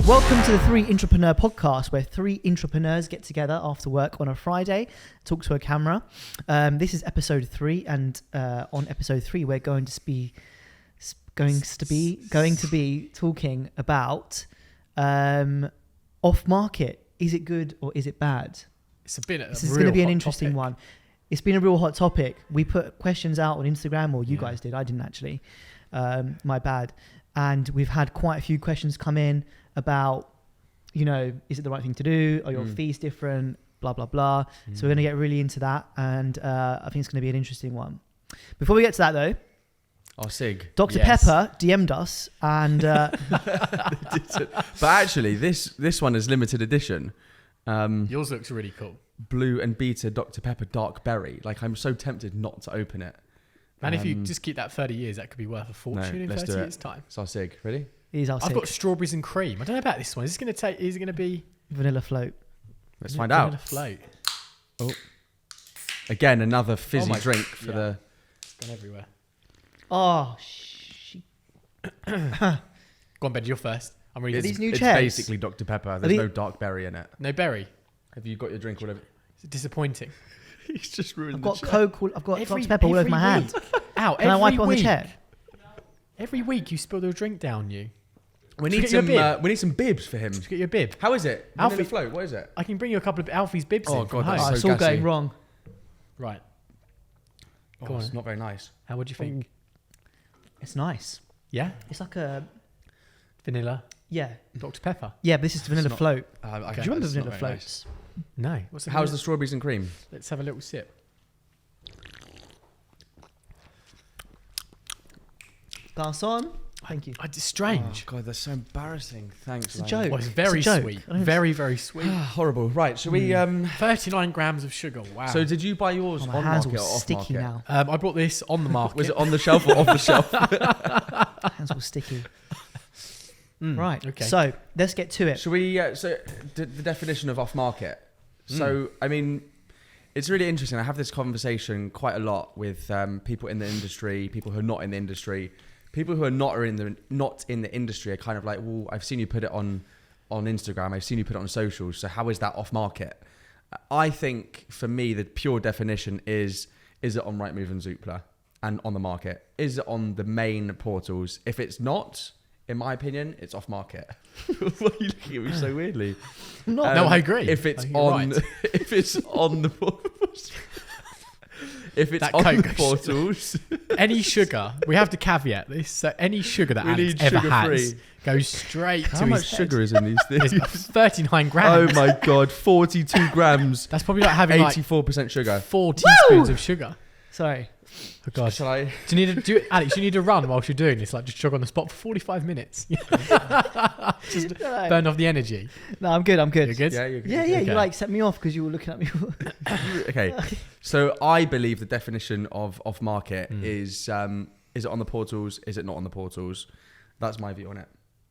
Welcome to the Three Entrepreneur Podcast, where three entrepreneurs get together after work on a Friday, talk to a camera. This is episode 3, and on episode 3, we're going to be talking about off market. Is it good or is it bad? This is going to be an interesting one. It's been a real hot topic. We put questions out on Instagram, or you guys did. I didn't actually. My bad. And we've had quite a few questions come in about, is it the right thing to do? Are your fees different? Blah, blah, blah. So we're going to get really into that. And I think it's going to be an interesting one. Before we get to that, though, Sig. Dr. Pepper DM'd us and... But actually, this one is limited edition. Yours looks really cool. Blue and Beta Dr. Pepper Dark Berry. Like, I'm so tempted not to open it. And if you just keep that 30 years, that could be worth a fortune in 30 years' time. It's our Sig. Ready? I've got strawberries and cream. I don't know about this one. Is it going to be... Vanilla float. Let's find out. Vanilla float. Oh. Again, another fizzy drink for the... It's gone everywhere. Oh, Go on, Ben, you're first. I'm reading these new It's chairs. basically Dr. Pepper. There's no dark berry in it. No berry. Have you got your drink all over? Is it disappointing? He's just ruined I've got Coke. I've got Dr. Pepper all over my hand. Ow, Can I wipe it on the chair? Every week you spill the drink down you. We need some bibs for him. Did you get your bib? How is it? Alfie Vanilla float. What is it? I can bring you a couple of Alfie's bibs in from home. that's It's so all gassy. going wrong. Right. Oh, it's not very nice. How would you think? It's nice. Yeah? It's like a... Vanilla. Yeah. Dr. Pepper. Yeah, but this is vanilla not- float. Do Do you remember vanilla floats? No. How's the strawberries and cream? Let's have a little sip. Garçon, thank you. It's strange. Oh, God, that's so embarrassing. Thanks. It's a joke. Well, it's very It's a joke. sweet. I don't- Very, very sweet. Horrible. Right, shall we... 39 grams of sugar. Wow. So did you buy yours Oh, my on hands market all or off sticky market? now. I bought this on the market. Was it on the shelf or off the shelf? Hands all sticky. Right. okay. So let's get to it. Shall we... the definition of off market. So, I mean, it's really interesting. I have this conversation quite a lot with people in the industry, people who are not in the industry. People who are not in the industry are kind of like, well, I've seen you put it on Instagram. I've seen you put it on socials. So how is that off market? I think for me, the pure definition is it on Rightmove and Zoopla and on the market? Is it on the main portals? If it's not, in my opinion, it's off market. Why are you looking at me so weirdly? No, I agree. If it's on, if it's on the portals. If it's on the portals, any sugar, we have to caveat this. So any sugar that Alex ever has goes straight to his how much sugar is in these things? It's 39 grams. Oh my God, 42 grams. That's probably like having 84% sugar. 4 teaspoons of sugar. Sorry. Oh God. Shall I? Alex, you need to run whilst you're doing this, like just jog on the spot for 45 minutes. Just burn off the energy. No, I'm good. You're good? Yeah, you're good. Yeah. Okay. You like set me off because you were looking at me. Okay. So I believe the definition of off market is it on the portals? Is it not on the portals? That's my view on it.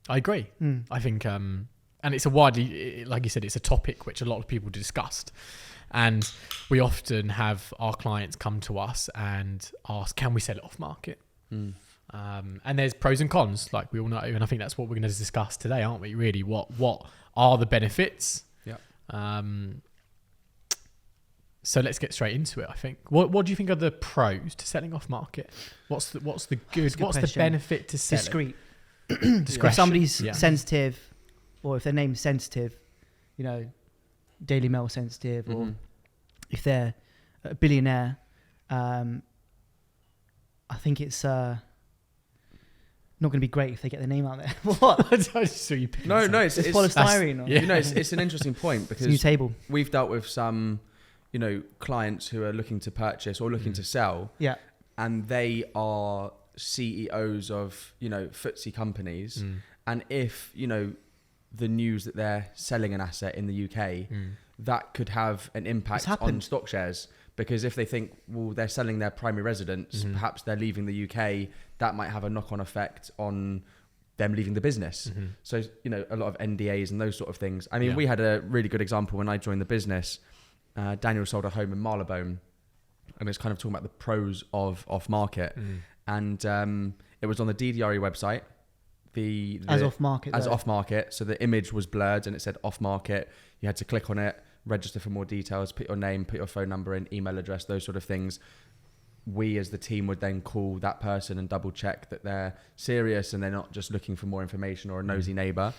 I agree. I think, and it's a widely, like you said, it's a topic which a lot of people discussed. And we often have our clients come to us and ask, can we sell it off market? And there's pros and cons, like we all know. And I think that's what we're going to discuss today, aren't we? Really, what are the benefits? Yeah. So let's get straight into it. I think. What do you think are the pros to selling off market? What's the good? What's the benefit to selling? Discreet. Discretion. If somebody's Yeah. sensitive, or if their name's sensitive, Daily Mail sensitive, or if they're a billionaire, I think it's not going to be great if they get their name out there. What? I just saw you picking No, this up. it's polystyrene. Or, yeah. it's an interesting point it's a because new table. we've dealt with some, clients who are looking to purchase or looking to sell, Yeah. and they are CEOs of FTSE companies, and if the news that they're selling an asset in the UK, that could have an impact on stock shares, because if they think, well, they're selling their primary residence, perhaps they're leaving the UK, that might have a knock-on effect on them leaving the business. So, a lot of NDAs and those sort of things. I mean, we had a really good example when I joined the business. Daniel sold a home in Marylebone, and it's kind of talking about the pros of off market. And it was on the DDRE website. the as off market. as though. off market. So the image was blurred and it said off market. You had to click on it, register for more details, put your name, put your phone number in, email address, those sort of things. We as the team would then call that person and double check that they're serious and they're not just looking for more information or a nosy neighbor.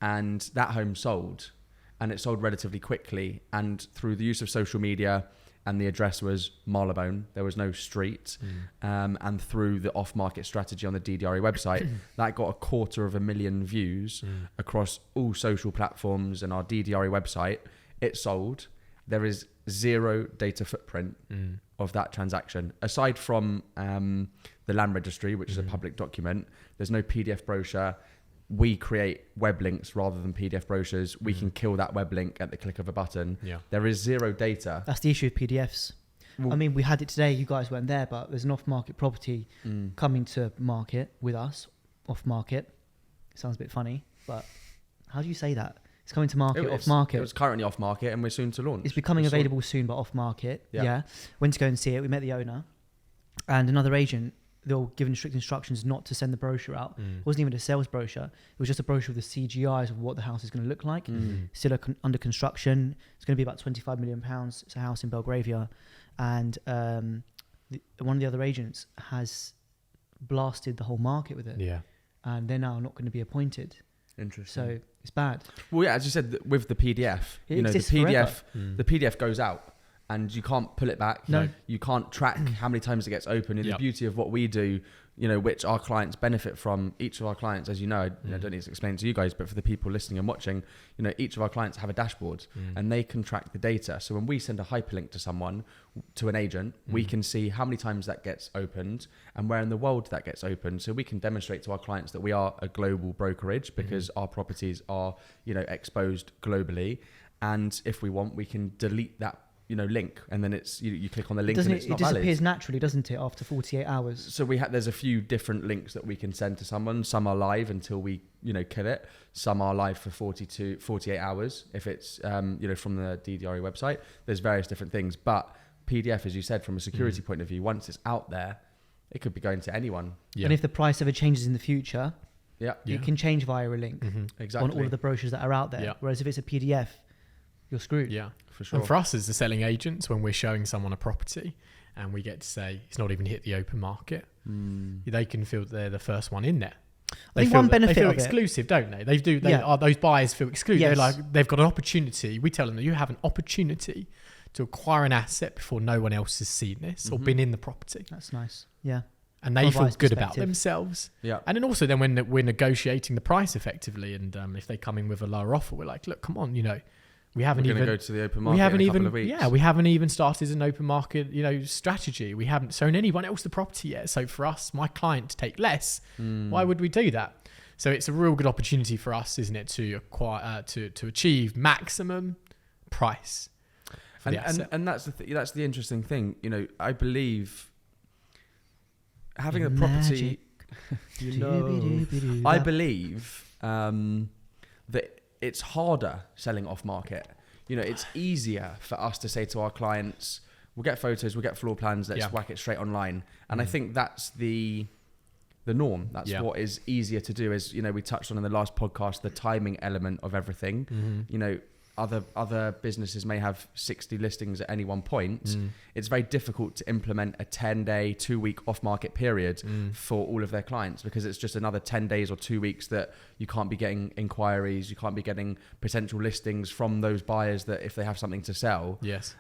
And that home sold, and it sold relatively quickly. And through the use of social media, and the address was Marylebone, there was no street. And through the off-market strategy on the DDRE website, that got 250,000 views across all social platforms and our DDRE website. It sold. There is zero data footprint of that transaction. Aside from the land registry, which is a public document, there's no PDF brochure. We create web links rather than PDF brochures. We can kill that web link at the click of a button. Yeah. There is zero data. That's the issue with PDFs. Well, I mean, we had it today. You guys weren't there, but there's an off-market property coming to market with us. Off-market. Sounds a bit funny, but how do you say that? It's coming to market, off-market. It was currently off-market and we're soon to launch. It's becoming available soon, but off-market. Yeah. Went to go and see it. We met the owner and another agent. They were given strict instructions not to send the brochure out. It wasn't even a sales brochure. It was just a brochure with the CGIs of what the house is going to look like. Still under construction. It's going to be about £25 million. It's a house in Belgravia. And one of the other agents has blasted the whole market with it. Yeah. And they're now not going to be appointed. Interesting. So it's bad. Well, yeah, as you said, with the PDF, It the exists PDF, forever. the PDF goes out, and you can't pull it back. No. You can't track how many times it gets open. And Yep. the beauty of what we do, which our clients benefit from, each of our clients, as you know, I don't need to explain to you guys, but for the people listening and watching, each of our clients have a dashboard and they can track the data. So when we send a hyperlink to someone, to an agent, we can see how many times that gets opened and where in the world that gets opened. So we can demonstrate to our clients that we are a global brokerage because our properties are, exposed globally. And if we want, we can delete that link, and then it's you click on the link and it's not valid. It disappears naturally, doesn't it, after 48 hours? So there's a few different links that we can send to someone. Some are live until we kill it. Some are live for 48 hours if it's from the DDRE website. There's various different things, but PDF, as you said, from a security point of view, once it's out there, it could be going to anyone. Yeah. And if the price ever changes in the future, Yeah, it can change via a link exactly. on all of the brochures that are out there. Yeah. Whereas if it's a PDF, you're screwed. Yeah. for sure. And for us as the selling agents, when we're showing someone a property and we get to say it's not even hit the open market, they can feel that they're the first one in there. I think one benefit they feel of it- exclusive, don't they? Those buyers feel exclusive. Yes. They're like, they've got an opportunity. We tell them that you have an opportunity to acquire an asset before no one else has seen this or been in the property, That's nice. Yeah. and they From a feel buyer's good about perspective. themselves. Yeah. And then also then when we're negotiating the price effectively, and if they come in with a lower offer, we're like, look, come on, we haven't We're even going to go to the open market we haven't in a couple even of weeks. we haven't even started an open market strategy. We haven't shown anyone else the property yet. So for us, my client to take less, why would we do that? So it's a real good opportunity for us, isn't it, to acquire to achieve maximum price for the asset. And that's that's the interesting thing. I believe having a property. I believe that it's harder selling off market. It's easier for us to say to our clients, we'll get photos, we'll get floor plans, let's whack it straight online. And I think that's the norm. That's what is easier to do. As we touched on in the last podcast, the timing element of everything. Other businesses may have 60 listings at any one point. It's very difficult to implement a 10-day, 2-week off-market period for all of their clients, because it's just another 10 days or 2 weeks that you can't be getting inquiries, you can't be getting potential listings from those buyers that if they have something to sell. Yes.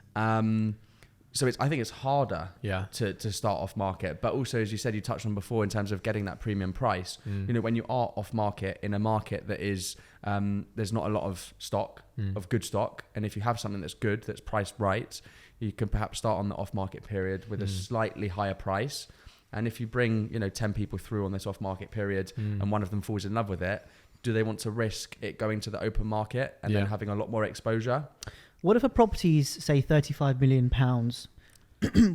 So I think it's harder Yeah. to start off market, but also, as you said, you touched on before in terms of getting that premium price. When you are off market in a market that is there's not a lot of stock of good stock, and if you have something that's good, that's priced right, you can perhaps start on the off market period with a slightly higher price. And if you bring 10 people through on this off market period and one of them falls in love with it, do they want to risk it going to the open market and then having a lot more exposure? What if a property's, say, £35 million?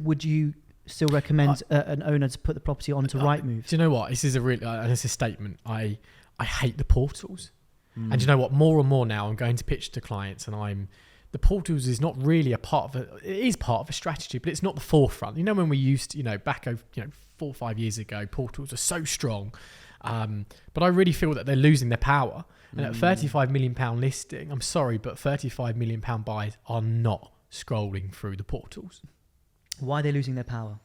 Would you still recommend an owner to put the property onto Rightmove? Do you know what? This is a statement. I hate the portals. And do you know what? More and more now, I'm going to pitch to clients, and the portals is not really a part of it is part of a strategy, but it's not the forefront. When we used to, back over 4 or 5 years ago, portals are so strong. But I really feel that they're losing their power. And at £35 million listing, I'm sorry, but £35 million buyers are not scrolling through the portals. Why are they losing their power?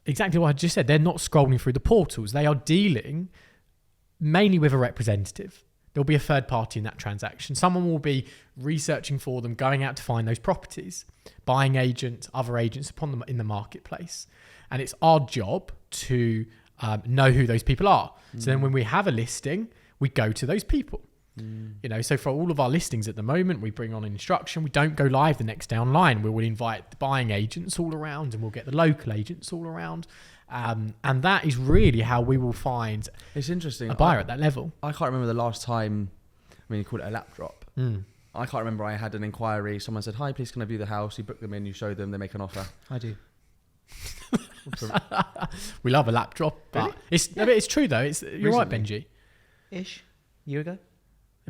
Exactly what I just said. They're not scrolling through the portals. They are dealing mainly with a representative. There'll be a third party in that transaction. Someone will be researching for them, going out to find those properties, buying agents, other agents upon them in the marketplace. And it's our job to know who those people are. So then when we have a listing, we go to those people. You know, so for all of our listings at the moment, we bring on an instruction. We don't go live the next day online. We will invite the buying agents all around, and we'll get the local agents all around. And that is really how we will find It's interesting. a buyer at that level. I can't remember the last time, I mean, you call it a lap drop. I can't remember I had an inquiry. Someone said, hi, please can I view the house? You book them in, you show them, they make an offer. I do. We love a lap drop, but it's true though. You're right, Benji. Year ago.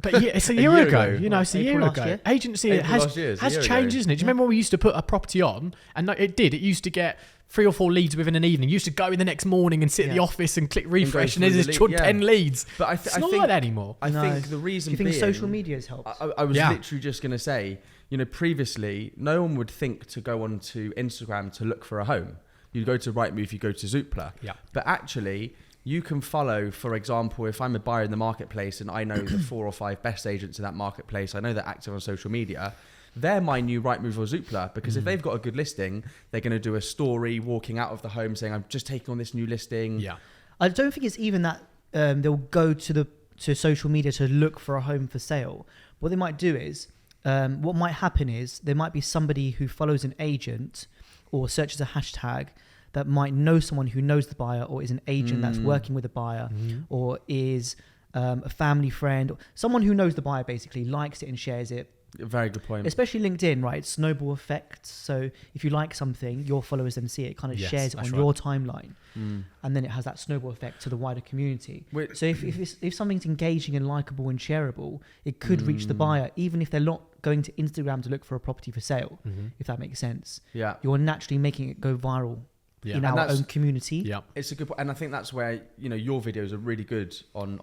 But yeah, it's a year ago. You know, it's a year April last ago. year. Agency April has last year, it's a year changed, ago. isn't it? Do you remember when we used to put a property on, and it did? It used to get 3 or 4 leads within an evening. You used to go in the next morning and sit at the office and click refresh, and through there's the 10 leads. But It's not like that anymore. I think the reason Do you think being, social media has helped? I was literally just going to say, you know, previously, no one would think to go onto Instagram to look for a home. You go to Rightmove, you go to Zoopla. Yeah. But actually, you can follow, for example, if I'm a buyer in the marketplace and I know the 4 or 5 best agents in that marketplace, I know they're active on social media, they're my new Rightmove or Zoopla, because if they've got a good listing, they're going to do a story walking out of the home saying, I'm just taking on this new listing. Yeah. I don't think it's even that they'll go to social media to look for a home for sale. What they might do is, what might happen is there might be somebody who follows an agent or searches a hashtag that might know someone who knows the buyer, or is an agent that's working with the buyer, or is a family friend, someone who knows the buyer, basically likes it and shares it. Very good point. Especially LinkedIn, right? Snowball effect. So if you like something, your followers then see it, kind of shares it on your timeline, and then it has that snowball effect to the wider community. So if something's engaging and likable and shareable, it could reach the buyer, even if they're not going to Instagram to look for a property for sale. If that makes sense. Yeah. You're naturally making it go viral in our own community. Yeah. It's a good point. And I think that's where, you know, your videos are really good on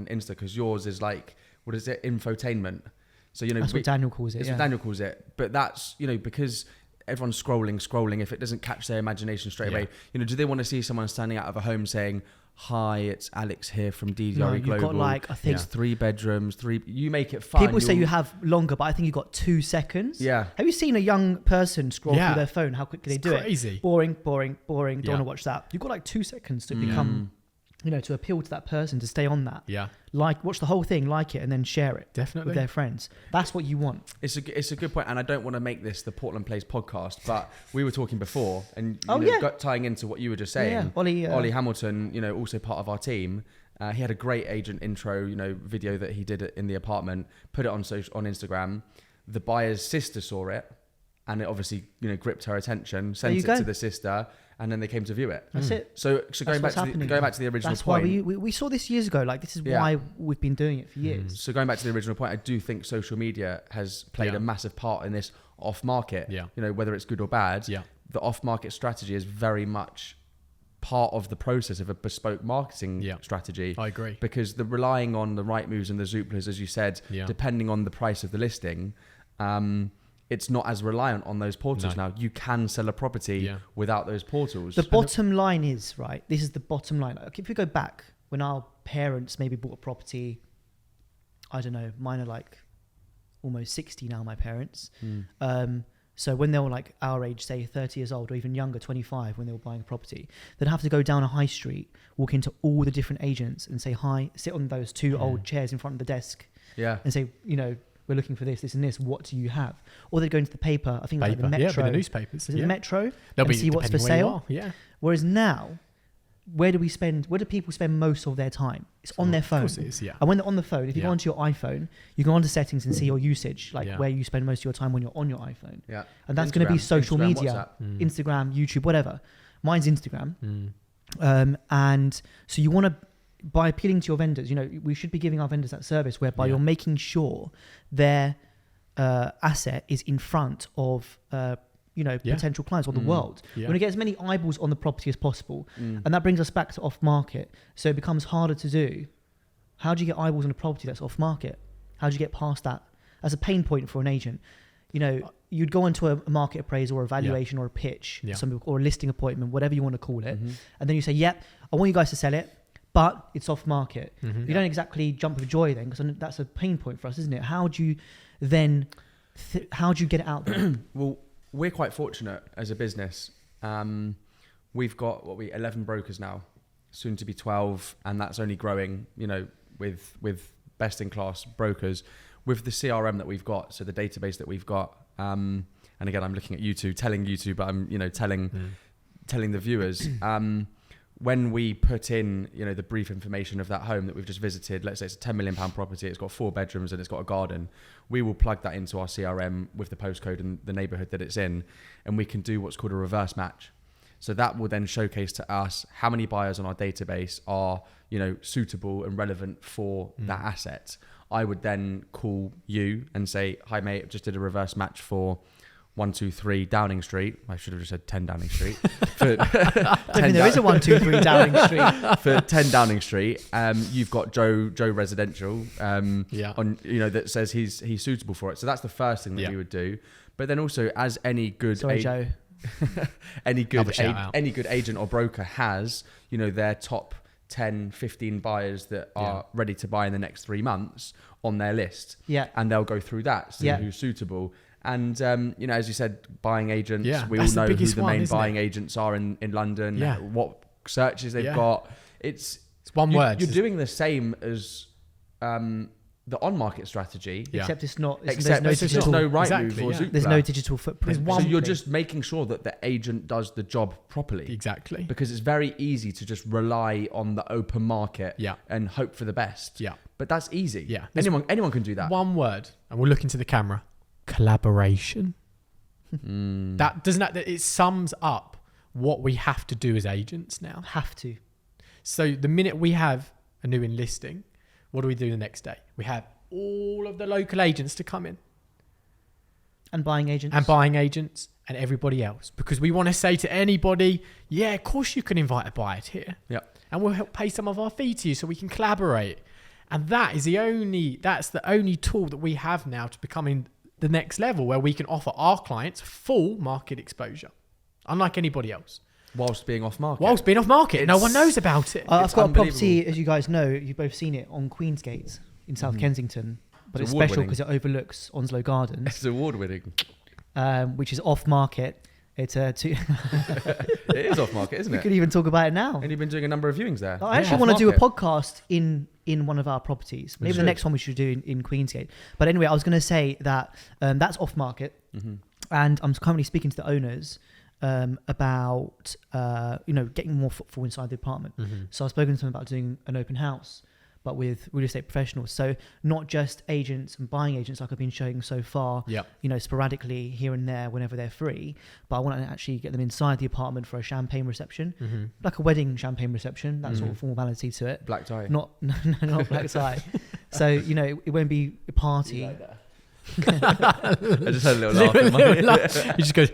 Insta, because yours is like, what is it? Infotainment. So, you know, that's what Daniel calls it. It's what Daniel calls it. But that's, you know, because everyone's scrolling, if it doesn't catch their imagination straight away, you know, do they want to see someone standing out of a home saying, hi, it's Alex here from DDRE Global. You've got like, I think it's 3 bedrooms, you make it fun. People say you have longer, but I think you've got 2 seconds. Yeah. Have you seen a young person scroll through their phone? How quickly they do crazy. it? Boring. Don't want to watch that. You've got like 2 seconds to become, you know, to appeal to that person, to stay on that. Yeah. Like, watch the whole thing, like it, and then share it. Definitely. With their friends. That's what you want. It's a good point, and I don't want to make this the Portland Place podcast, but we were talking before, and tying into what you were just saying. Ollie Hamilton, you know, also part of our team. He had a great agent intro, you know, video that he did in the apartment. Put it on Instagram. The buyer's sister saw it, and it obviously, you know, gripped her attention. Sent it to the sister, and then they came to view it. That's it. So going back to the original That's point. why we saw this years ago. Like, this is why we've been doing it for years. So going back to the original point, I do think social media has played a massive part in this off-market. Yeah. You know, whether it's good or bad. Yeah. The off-market strategy is very much part of the process of a bespoke marketing strategy. I agree. Because the relying on the Rightmoves and the Zooplas, as you said, depending on the price of the listing, it's not as reliant on those portals now. You can sell a property without those portals. The bottom line is, right, this is the bottom line. Like, if we go back, when our parents maybe bought a property, I don't know, mine are like almost 60 now, my parents. So when they were like our age, say 30 years old, or even younger, 25, when they were buying a property, they'd have to go down a high street, walk into all the different agents and say hi, sit on those 2 old chairs in front of the desk, and say, you know, we're looking for this and this. What do you have? Or they'd go into the paper. I think it was like the Metro. the newspapers. Was it the Metro? They'll and see what's for sale. Yeah. Whereas now, where do people spend most of their time? It's on their phone. Of course it is, yeah. And when they're on the phone, if you go onto your iPhone, you go onto settings and see your usage, like where you spend most of your time when you're on your iPhone. Yeah. And that's going to be social media, Instagram, YouTube, whatever. Mine's Instagram. And so you want to, by appealing to your vendors, you know, we should be giving our vendors that service whereby you're making sure their asset is in front of, potential clients or the world. Yeah. We want to get as many eyeballs on the property as possible. And that brings us back to off market. So it becomes harder to do. How do you get eyeballs on a property that's off market? How do you get past that? That's a pain point for an agent. You'd go into a market appraisal or evaluation or a pitch, or a listing appointment, whatever you want to call it. And then you say, I want you guys to sell it, but it's off market. You don't exactly jump with joy then, because that's a pain point for us, isn't it? How do you then, how do you get it out there? Well, we're quite fortunate as a business. We've got 11 brokers now, soon to be 12, and that's only growing, with best in class brokers. With the CRM that we've got, so the database that we've got, and again, I'm looking at you two, telling you two, but I'm, telling the viewers, when we put in, the brief information of that home that we've just visited, let's say it's a £10 million property, it's got 4 bedrooms and it's got a garden, we will plug that into our CRM with the postcode and the neighborhood that it's in, and we can do what's called a reverse match. So that will then showcase to us how many buyers on our database are, suitable and relevant for that asset. I would then call you and say, hi mate, I've just did a reverse match for 123 Downing Street. I should have just said 10 Downing Street. For there is a 123 Downing Street. For 10 Downing Street, you've got Joe Residential on, that says he's suitable for it. So that's the first thing that we would do. But then also, as any good Joe. any good agent or broker has, their top 10, 15 buyers that are ready to buy in the next 3 months on their list. Yeah. And they'll go through that, see who's suitable. And, as you said, buying agents, we all know who the main buying agents are in London, what searches they've got. It's one word. You're doing the same as the on-market strategy. Except it's not. There's no right move or Zoopla. There's no digital footprint. So you're just making sure that the agent does the job properly. Exactly. Because it's very easy to just rely on the open market and hope for the best. Yeah. But that's easy. Yeah. Anyone can do that. One word, and we'll look into the camera. Collaboration. It sums up what we have to do as agents now. Have to. So the minute we have a new enlisting, what do we do the next day? We have all of the local agents to come in. And buying agents. And everybody else. Because we want to say to anybody, of course you can invite a buyer here. Yeah. And we'll help pay some of our fee to you so we can collaborate. And that's the only tool that we have now to becoming the next level, where we can offer our clients full market exposure, unlike anybody else. Whilst being off market. No one knows about it. I've got a property, as you guys know, you've both seen it, on Queensgate in South Kensington. But it's special because it overlooks Onslow Gardens. It's award winning. Which is off market. It's It is off market, isn't it? We could even talk about it now. And you've been doing a number of viewings there. I actually want to do a podcast in one of our properties. Maybe the next one we should do in Queensgate. But anyway, I was going to say that that's off market. And I'm currently speaking to the owners about getting more footfall inside the apartment. So I've spoken to them about doing an open house, but with real estate professionals. So not just agents and buying agents like I've been showing so far, sporadically here and there whenever they're free, but I want to actually get them inside the apartment for a champagne reception, like a wedding champagne reception, that sort of formality to it. Black tie. Not black tie. So, it won't be a party. Like that. I just had a little laugh. He just goes.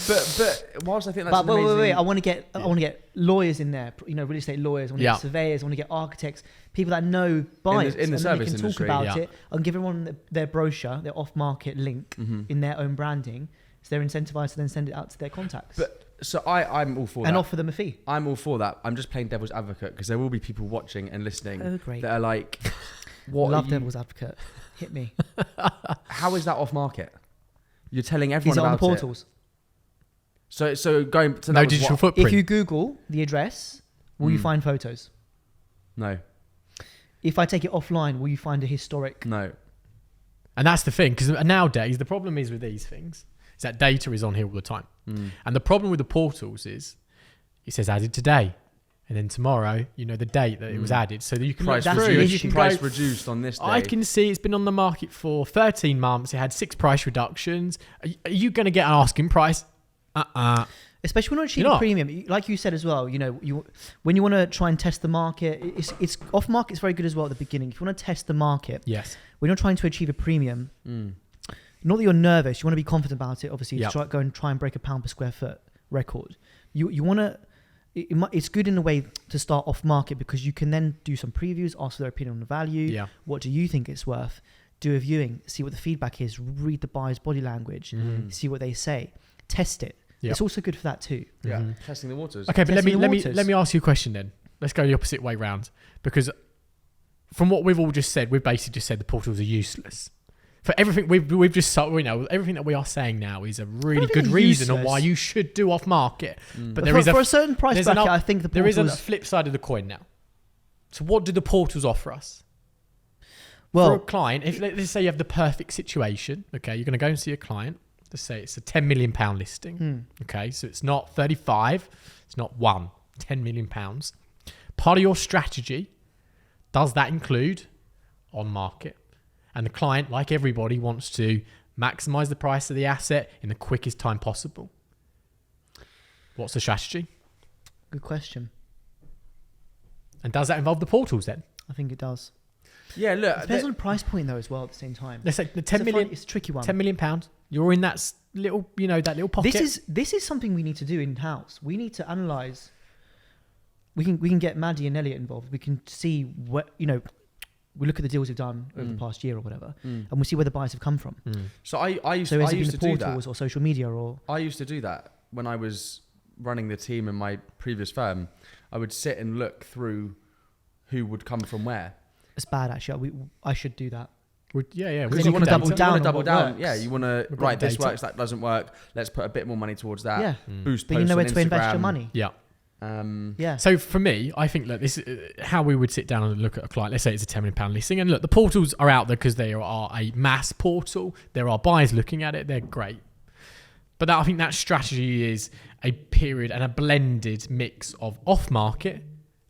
but whilst I think that's amazing. Wait. I want to get lawyers in there. Real estate lawyers. I want to get surveyors. I want to get architects. People that know buyers in the service industry. Talk about it and give everyone their brochure, their off-market link in their own branding, so they're incentivized to then send it out to their contacts. So I'm all for that. And offer them a fee. I'm all for that. I'm just playing devil's advocate because there will be people watching and listening that are like. Love devil's advocate. Hit me. How is that off market? You're telling everyone Is it about on the portals? So going to no digital footprint. If you Google the address, will you find photos? No. If I take it offline, will you find a historic? No. And that's the thing, because nowadays the problem is with these things is that data is on here all the time. And the problem with the portals is it says added today. And then tomorrow, the date that it was added, so that you can price reduced on this day. I can see it's been on the market for 13 months. It had 6 price reductions. Are you going to get an asking price? Especially when you achieve a premium, like you said as well. When you want to try and test the market, it's off market. It's very good as well at the beginning. If you want to test the market, yes. When you're trying to achieve a premium, not that you're nervous. You want to be confident about it. Obviously, Yep. go and try and break a pound per square foot record. You want to. It's good in a way to start off market because you can then do some previews, ask for their opinion on the value. Yeah. What do you think it's worth? Do a viewing, see what the feedback is, read the buyer's body language, see what they say, test it. Yep. It's also good for that too. Yeah, testing the waters. Okay, but let Testing the me waters. ask you a question then. Let's go the opposite way round, because from what we've all just said, we've basically just said the portals are useless. For everything we've just everything that we are saying now is a really think good they're reason on useless. why you should do off market. But there for, is for a certain price there's bracket, an up- I think the there portals. is a flip side of the coin now. So what do the portals offer us? For a well, client, if let's say you have the perfect situation, okay, you're going to go and see a client. Let's say it's a £10 million listing. Okay, so it's not 35, it's not 10 million pounds. Part of your strategy, does that include on market? And the client, like everybody, wants to maximize the price of the asset in the quickest time possible. What's the strategy? good question. And does that involve the portals then? I think it does. Yeah, look. It depends on the price point though as well. At the same time, Let's say the It's a 10 million, it's a tricky one. 10 million pounds. You're in that little, that little pocket. This is something we need to do in house. We need to analyze. We can get Maddie and Elliot involved. We can see what we look at the deals we've done over the past year or whatever, and we see where the buyers have come from. So I used So to, has I it used been to the do that. portals or social media or? I used to do that when I was running the team in my previous firm. I would sit and look through who would come from where. It's bad actually. I should do that. Yeah. Because Because then you want to can double double down down. on Double what down. works. Yeah, you want to We've got right. This data. works. That doesn't work. Let's put a bit more money towards that. Yeah. Boost But you posts know where on to invest your Instagram. money. Yeah. Yeah. So for me, I think that this is how we would sit down and look at a client. Let's say it's a £10 million listing. And look, the portals are out there because they are a mass portal. There are buyers looking at it. They're great. But I think that strategy is a period and a blended mix of off-market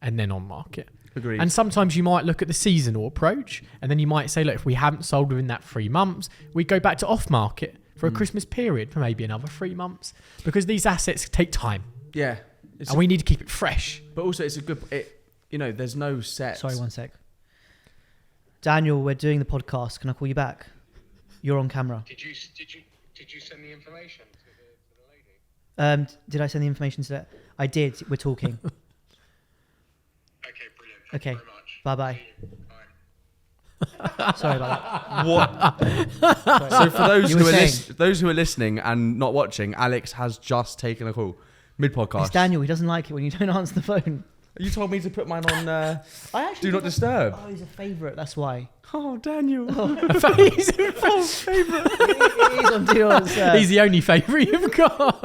and then on-market. Agreed. And sometimes you might look at the seasonal approach and then you might say, look, if we haven't sold within that 3 months, we go back to off-market for a Christmas period for maybe another 3 months because these assets take time. Yeah. And we need to keep it fresh. But also, it's a good. There's no set. Sorry, one sec. Daniel, we're doing the podcast. Can I call you back? You're on camera. Did you send the information to the lady? Did I send the information to that? I did. We're talking. Okay, brilliant. Thank Okay. you very much. Bye bye. See you. Bye. Sorry about What? So for those You who were are saying- those who are listening and not watching, Alex has just taken a call mid that. podcast. It's Daniel. He doesn't like it when you don't answer the phone. You told me to put mine on. I actually Do not disturb. Oh, he's a favourite. That's why. Oh, Daniel. He's It is on Do Not Disturb. He's the only favourite you've got.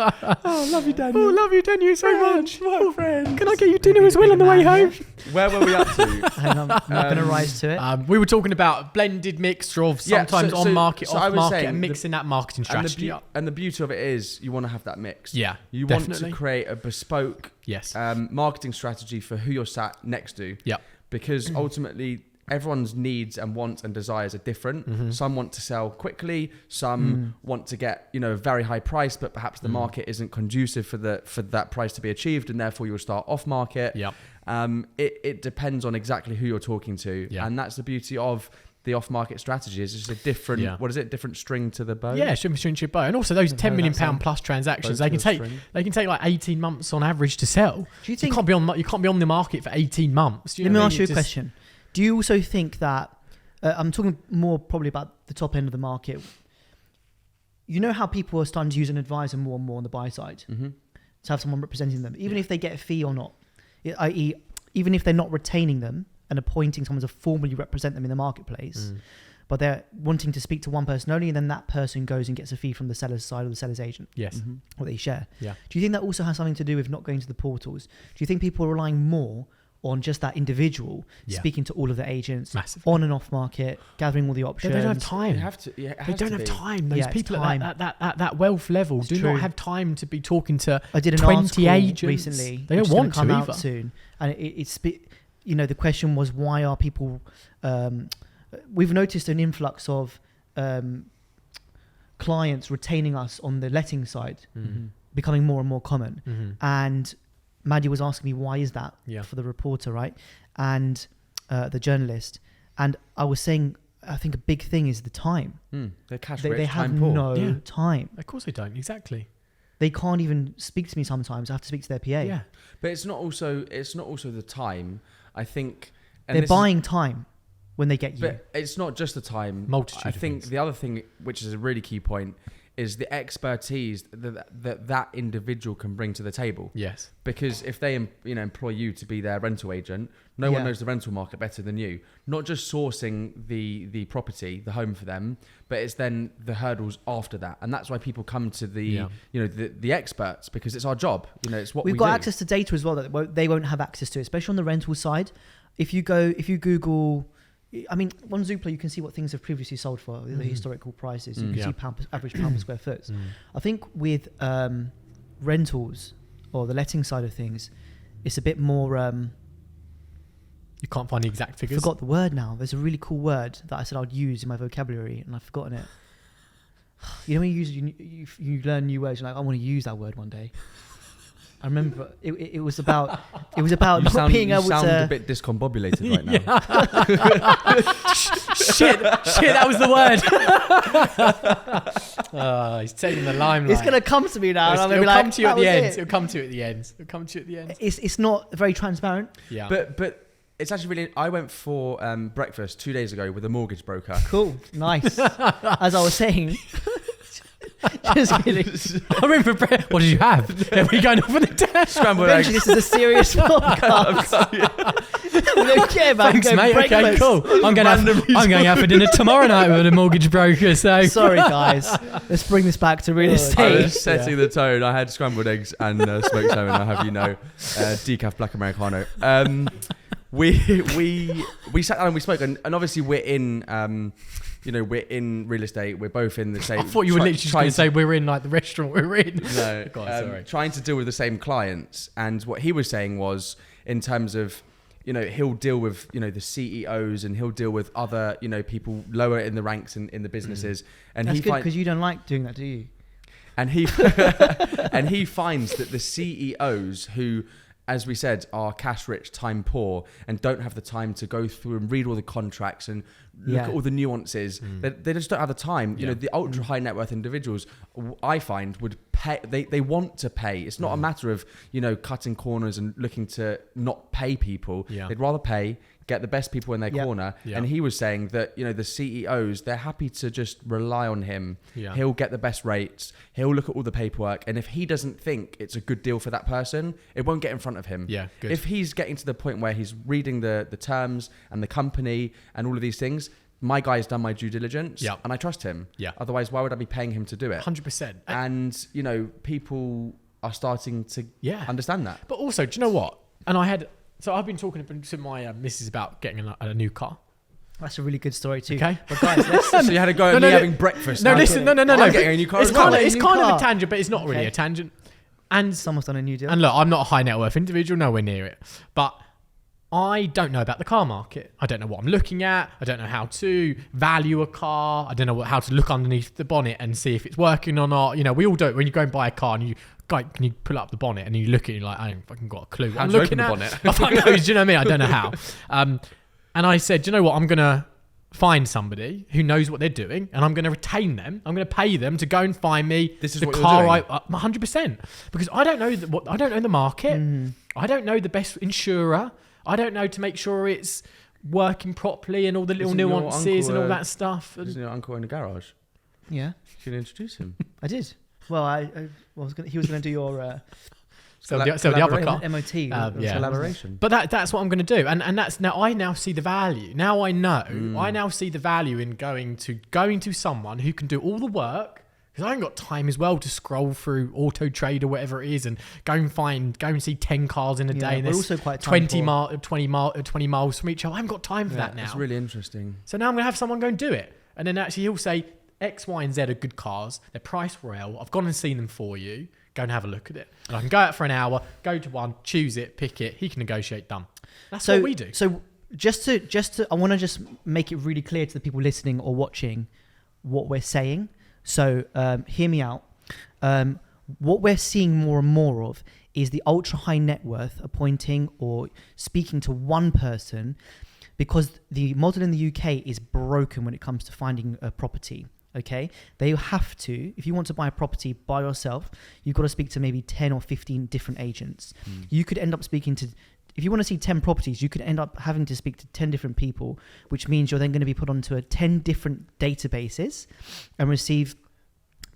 Oh, love you, Daniel. Oh, love you, Daniel, so much. My friend. Can I get you dinner as well on the way home? Where were we up to? Hang on, I'm not going to rise to it. We were talking about blended mixture of Yeah, sometimes so- on market, so I off was market, saying and the- mixing that marketing strategy up. And the beauty of it is you want to have that mix. Yeah, You want definitely. to create a bespoke Yes. marketing strategy for who you're sat next to. Yeah. Because ultimately, everyone's needs and wants and desires are different. Some want to sell quickly. Some want to get a very high price, but perhaps the market isn't conducive for that price to be achieved, and therefore you'll start off market. Yeah. It depends on exactly who you're talking to, Yeah. and that's the beauty of the off-market strategy. It's just a different, Yeah. what is it? Different string to the bow. Yeah, string to your bow, and also those I've £10 heard million that saying. plus transactions, Bow they to can a take string. like 18 months on average to sell. Do you think? You can't be on the market for 18 months. Let me ask you a question. Do you also think that I'm talking more probably about the top end of the market? You know how people are starting to use an advisor more and more on the buy side to have someone representing them, even if they get a fee or not, i.e., even if they're not retaining them and appointing someone to formally represent them in the marketplace, but they're wanting to speak to one person only, and then that person goes and gets a fee from the seller's side or the seller's agent, Yes. or they share. Yeah. Do you think that also has something to do with not going to the portals? Do you think people are relying more on just that individual Yeah. speaking to all of the agents Massively. on and off market, gathering all the They options? don't have time. You have to. Yeah, it They has don't to have be. time. Those Yeah, it's people time. at that wealth level It's do true. not have time to be talking to I did an 20 article agents. recently. They which don't is gonna want to come out either. soon, and the question was, why are people? We've noticed an influx of clients retaining us on the letting side, becoming more and more common. And Maddie was asking me, why is that? Yeah. For the reporter, right? And the journalist. And I was saying, I think a big thing is the time. They're cash They rich, have time poor. no Yeah. time. Of course they don't. Exactly. They can't even speak to me sometimes. I have to speak to their PA. Yeah. But it's not also the time. I think and They're this is- buying time when they get you. But it's not just the time. Multitude I of think things. the other thing, which is a really key point, is the expertise that individual can bring to the table. Yes. Because if they employ you to be their rental agent, no one Yeah. knows the rental market better than you. Not just sourcing the property, the home for them, but it's then the hurdles after that, and that's why people come to the the experts, because it's our job. It's what We've we got do. access to data as well that they won't have access to, especially on the rental side. If you Google, I mean, on Zoopla you can see what things have previously sold for, the historical prices. You can Yeah. see average pound per square foot. I think with rentals or the letting side of things, it's a bit more. You can't find the exact I figures. forgot the word now. There's a really cool word that I said I'd use in my vocabulary, and I've forgotten it. You know when you learn new words, you're like, I want to use that word one day. I remember it was about You not being able sound to. a bit discombobulated right now. shit, that was the word. He's taking the limelight. It's gonna come to me now, and I'm gonna It'll be like, come to you at "That the was end. it." It'll come to you at the end. It'll come to you at the end. It's not very transparent. Yeah. But it's actually really. I went for breakfast 2 days ago with a mortgage broker. Cool, nice. As I was saying, just kidding. I remember. What did you have? Are we going off on a tangent? Scrambled Eventually, eggs. this is a serious podcast. We don't care about Thanks, going mate. Okay, breakfast. cool. I'm going out for dinner tomorrow night with a mortgage broker. So Sorry, guys. Let's bring this back to real I estate. was setting the tone. I had scrambled eggs and smoked salmon. I have decaf black Americano. We sat down and we spoke, and obviously we're in we're in real estate. We're both in the same. I thought you were literally just going to say we're in like the restaurant we're in. No, God, sorry. trying to deal with the same clients. And what he was saying was, in terms of, he'll deal with, the CEOs, and he'll deal with other, people lower in the ranks in the businesses. And That's he good because you don't like doing that, do you? and he and he finds that the CEOs who, as we said, are cash rich, time poor, and don't have the time to go through and read all the contracts and look at all the nuances. They just don't have the time. The ultra high net worth individuals, I find, would pay. They want to pay. It's not a matter of cutting corners and looking to not pay people. Yeah. They'd rather pay, get the best people in their corner. Yeah. And he was saying that the CEOs, they're happy to just rely on him. Yeah. He'll get the best rates. He'll look at all the paperwork, and if he doesn't think it's a good deal for that person, it won't get in front of him. Yeah, good. If he's getting to the point where he's reading the terms and the company and all of these things, my guy's done my due diligence, Yep. and I trust him. Yeah. Otherwise, why would I be paying him to do it? 100%. And people are starting to understand that. But also, do you know what? And I've been talking to my missus about getting a new car. That's a really good story too. Okay. But guys, let's So you had to go at me having breakfast. No, now. listen, no. I'm getting a new car It's as well. kind of A it's new kind of car. a tangent, but it's not really Okay. a tangent. And someone's done a new deal. And look, I'm not a high net worth individual, nowhere near it. But I don't know about the car market. I don't know what I'm looking at. I don't know how to value a car. I don't know how to look underneath the bonnet and see if it's working or not. We all do it when you go and buy a car and can you pull up the bonnet and you look at it and you're like, I ain't fucking got a clue what How I'm to looking open at. the bonnet? I fucking know, do you know what I mean? I don't know how. And I said, do you know what? I'm going to find somebody who knows what they're doing, and I'm going to retain them. I'm going to pay them to go and find me This is the what you're car. doing? 100%, because I don't know I don't know the market. I don't know the best insurer. I don't know to make sure it's working properly and all the little Isn't your nuances and all uncle, that stuff. Isn't your uncle in the garage? Yeah, You can introduce him. I did. Well, he was going to do your So the other car. MOT. Yeah. Collaboration. But that's what I'm going to do, and that's now. I now see the value. Now I know. I now see the value in going to someone who can do all the work, because I ain't got time as well to scroll through Auto Trade or whatever it is and go and see 10 cars in a day. And we're there's also quite time 20 miles from each other. I haven't got time for that now. It's really interesting. So now I'm going to have someone go and do it, and then actually he'll say X, Y, and Z are good cars. They're priced well. I've gone and seen them for you. Go and have a look at it. And I can go out for an hour, go to one, choose it, pick it. He can negotiate. Done. That's what we do. So just to, I want to just make it really clear to the people listening or watching what we're saying. So hear me out. What we're seeing more and more of is the ultra high net worth appointing or speaking to one person, because the model in the UK is broken when it comes to finding a property. Okay, they have to, if you want to buy a property by yourself, you've got to speak to maybe 10 or 15 different agents. You could end up speaking to, if you want to see 10 properties, you could end up having to speak to 10 different people, which means you're then going to be put onto 10 different databases and receive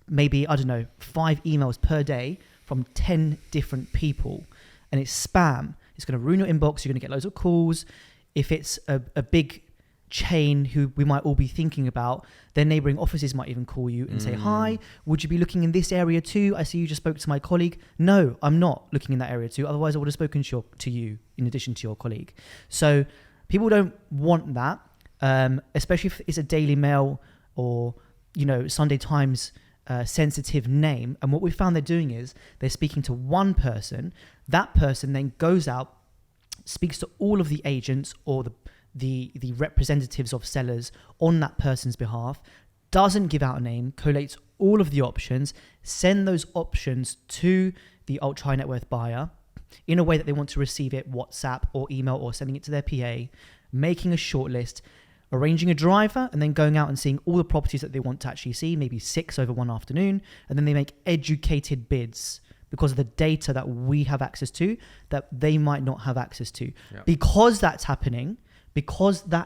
maybe, I don't know, 5 emails per day from 10 different people. And it's spam. It's going to ruin your inbox. You're going to get loads of calls. If it's a big chain who we might all be thinking about, their neighboring offices might even call you and say, hi, would you be looking in this area too? I see you just spoke to my colleague. No, I'm not looking in that area too. Otherwise I would have spoken to you in addition to your colleague. So people don't want that, especially if it's a Daily Mail or, Sunday Times sensitive name. And what we found they're doing is they're speaking to one person. That person then goes out, speaks to all of the agents or the representatives of sellers on that person's behalf, doesn't give out a name, collates all of the options, send those options to the ultra high net worth buyer in a way that they want to receive it, WhatsApp or email, or sending it to their PA, making a shortlist, arranging a driver, and then going out and seeing all the properties that they want to actually see, maybe 6 over one afternoon, and then they make educated bids because of the data that we have access to that they might not have access to. Yep. Because that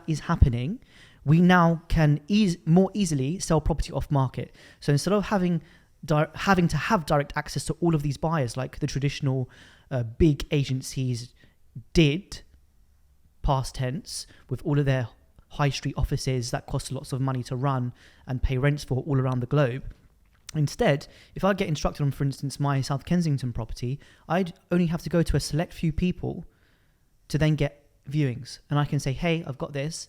is happening, we now can more easily sell property off market. So instead of having to have direct access to all of these buyers like the traditional big agencies did, past tense, with all of their high street offices that cost lots of money to run and pay rents for all around the globe. Instead, if I get instructed on, for instance, my South Kensington property, I'd only have to go to a select few people to then get viewings, and I can say, hey, I've got this,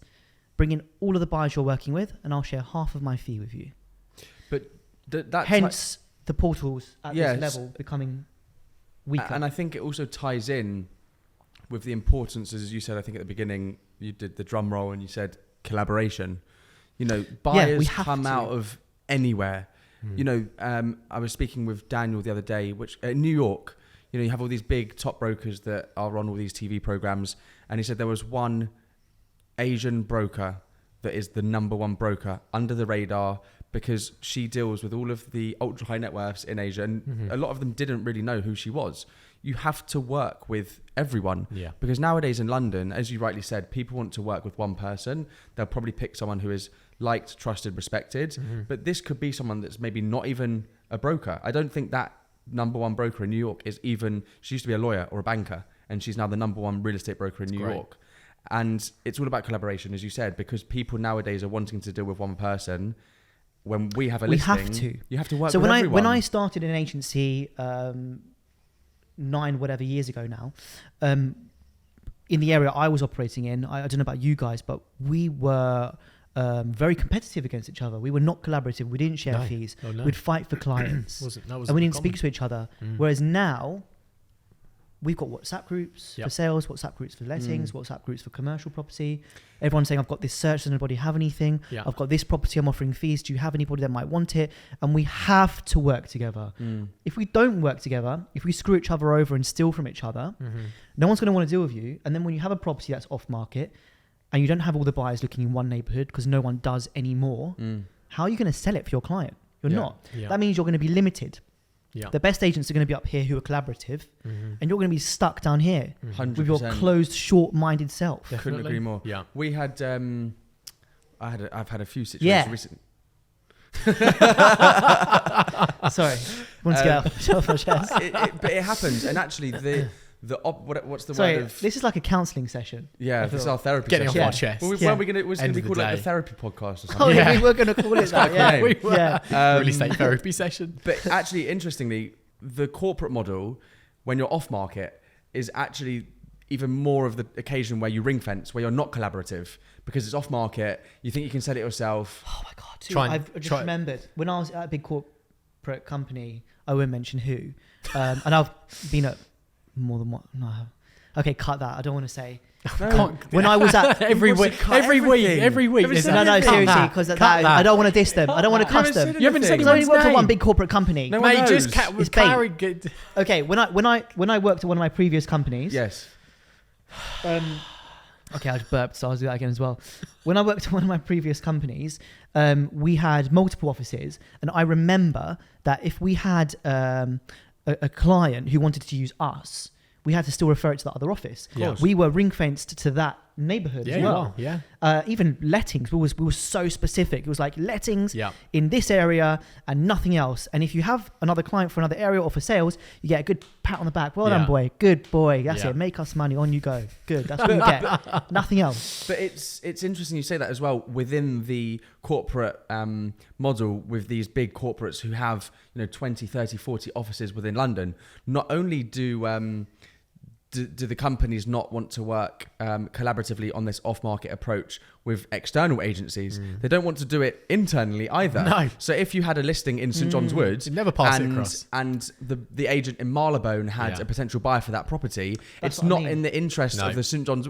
bring in all of the buyers you're working with and I'll share half of my fee with you. But that's hence the portals at this level becoming weaker. And I think it also ties in with the importance, as you said, I think at the beginning you did the drum roll and you said collaboration. Buyers come out of anywhere. I was speaking with Daniel the other day, which in New York, you have all these big top brokers that are on all these TV programs. And he said there was one Asian broker that is the number one broker under the radar because she deals with all of the ultra high net worths in Asia. And a lot of them didn't really know who she was. You have to work with everyone. Yeah. Because nowadays in London, as you rightly said, people want to work with one person. They'll probably pick someone who is liked, trusted, respected. But this could be someone that's maybe not even a broker. I don't think that number one broker in New York is even, she used to be a lawyer or a banker, and she's now the number one real estate broker in New York. And it's all about collaboration, as you said, because people nowadays are wanting to deal with one person. When we have a listing, you have to work with everyone. So when I started an agency 9 whatever years ago now, in the area I was operating in, I don't know about you guys, but we were very competitive against each other. We were not collaborative. We didn't share fees. Oh, no. We'd fight for clients. And we didn't speak to each other. Whereas now, we've got WhatsApp groups for sales, WhatsApp groups for lettings, WhatsApp groups for commercial property. Everyone's saying, I've got this search, does anybody have anything? Yeah. I've got this property, I'm offering fees. Do you have anybody that might want it? And we have to work together. If we don't work together, if we screw each other over and steal from each other, no one's going to want to deal with you. And then when you have a property that's off market and you don't have all the buyers looking in one neighborhood because no one does anymore, how are you going to sell it for your client? You're not. Yeah. That means you're going to be limited. Yeah. The best agents are going to be up here who are collaborative, and you're going to be stuck down here 100%. With your closed, short-minded self. Definitely. Couldn't agree more. Yeah, we had. I've had a few situations recently. Sorry, want to get off my chest. But it happens, and actually what's the Sorry, word of? This is like a counselling session. Yeah, this is our therapy Getting session. off our chest. Well, yeah. Was going to be called like the therapy podcast or something. Oh, yeah, we were going to call it that. Yeah, we were. Real estate therapy session. But actually, interestingly, the corporate model, when you're off market, is actually even more of the occasion where you ring fence, where you're not collaborative because it's off market. You think you can sell it yourself. Oh my God, dude, I've just remembered when I was at a big corporate company, I won't mention who, and I've been at more than one. No, okay, cut that. I don't want to say. When I was at every week. No, seriously, because I don't want to diss them. I don't want to cuss them. You haven't said I only worked at one big corporate company. No one knows. Okay, when I worked at one of my previous companies. Yes. Okay, I just burped, so I'll do that again as well. When I worked at one of my previous companies, we had multiple offices, and I remember that if we had a client who wanted to use us, we had to still refer it to the other office. Yeah. We were ring-fenced to that neighbourhood as well. Even lettings, we were so specific. It was like lettings in this area and nothing else. And if you have another client for another area or for sales, you get a good pat on the back. Well done, boy. Good boy. That's it. Make us money. On you go. Good. That's what you get. Nothing else. But it's interesting you say that as well. Within the corporate model, with these big corporates who have 20, 30, 40 offices within London, not only do the companies not want to work collaboratively on this off-market approach with external agencies? They don't want to do it internally either. No. So if you had a listing in St John's Wood, never pass it across, and the agent in Marylebone had a potential buyer for that property, it's not in the interest of the St John's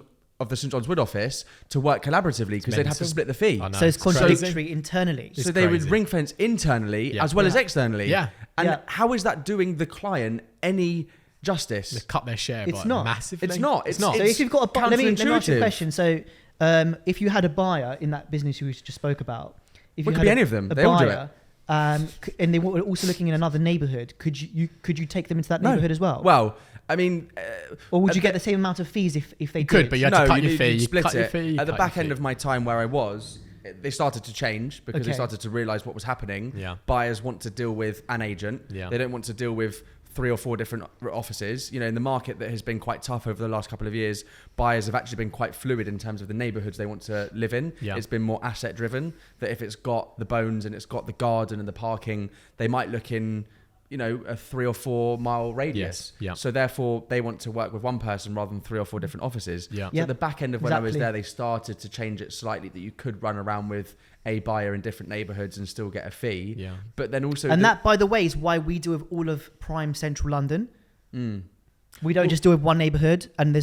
Wood office to work collaboratively, because they'd have to split the fee. So it's contradictory internally. So they would ring fence internally as well as externally. And how is that doing the client any justice? They cut their share It's by not. massively. It's not. So if you've got let me ask you a question. So if you had a buyer in that business we just spoke about, if it you could be any of them, they all do it. And they were also looking in another neighbourhood, could you take them into that neighbourhood as well? Well, I mean, or would you get the same amount of fees if they could? did? But you had to cut your fee. You'd split cut it. your fee, At the back end of my time where I was, they started to change because they started to realise what was happening. Buyers want to deal with an agent. They don't want to deal with 3 or 4 different offices. In the market that has been quite tough over the last couple of years, buyers have actually been quite fluid in terms of the neighbourhoods they want to live in. It's been more asset driven, that if it's got the bones and it's got the garden and the parking, they might look in a 3 or 4 mile radius. So therefore they want to work with one person rather than 3 or 4 different offices. So at the back end of when I was there, they started to change it slightly, that you could run around with a buyer in different neighbourhoods and still get a fee. But then also, and that, by the way, is why we do with all of prime central London. We don't just do with one neighbourhood, and we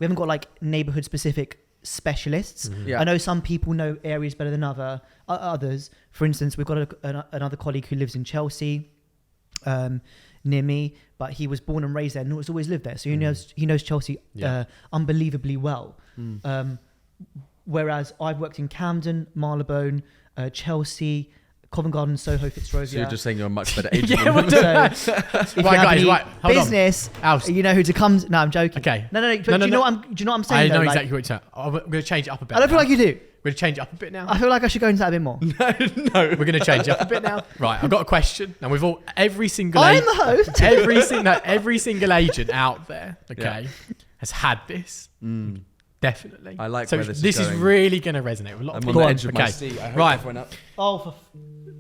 haven't got like neighbourhood specific specialists. I know some people know areas better than others. For instance, we've got another colleague who lives in Chelsea, near me, but he was born and raised there and has always lived there, so he knows Chelsea unbelievably well. Whereas I've worked in Camden, Marylebone, Chelsea, Covent Garden, Soho, Fitzrovia. So you're just saying you're a much better agent. So if you have any business, you know who to come. No, I'm joking. Okay. No. Do you know what I'm saying? I know exactly what you're saying. I'm going to change it up a bit. I don't feel like you do. We're going to change it up a bit now. I feel like I should go into that a bit more. No. We're going to change it up a bit now. Right, I've got a question. Now every single I'm the host. every single agent out there, has had this. Definitely. I like so where this is going. really going to resonate with a lot of I'm people. on the edge of my seat. I hope everyone up.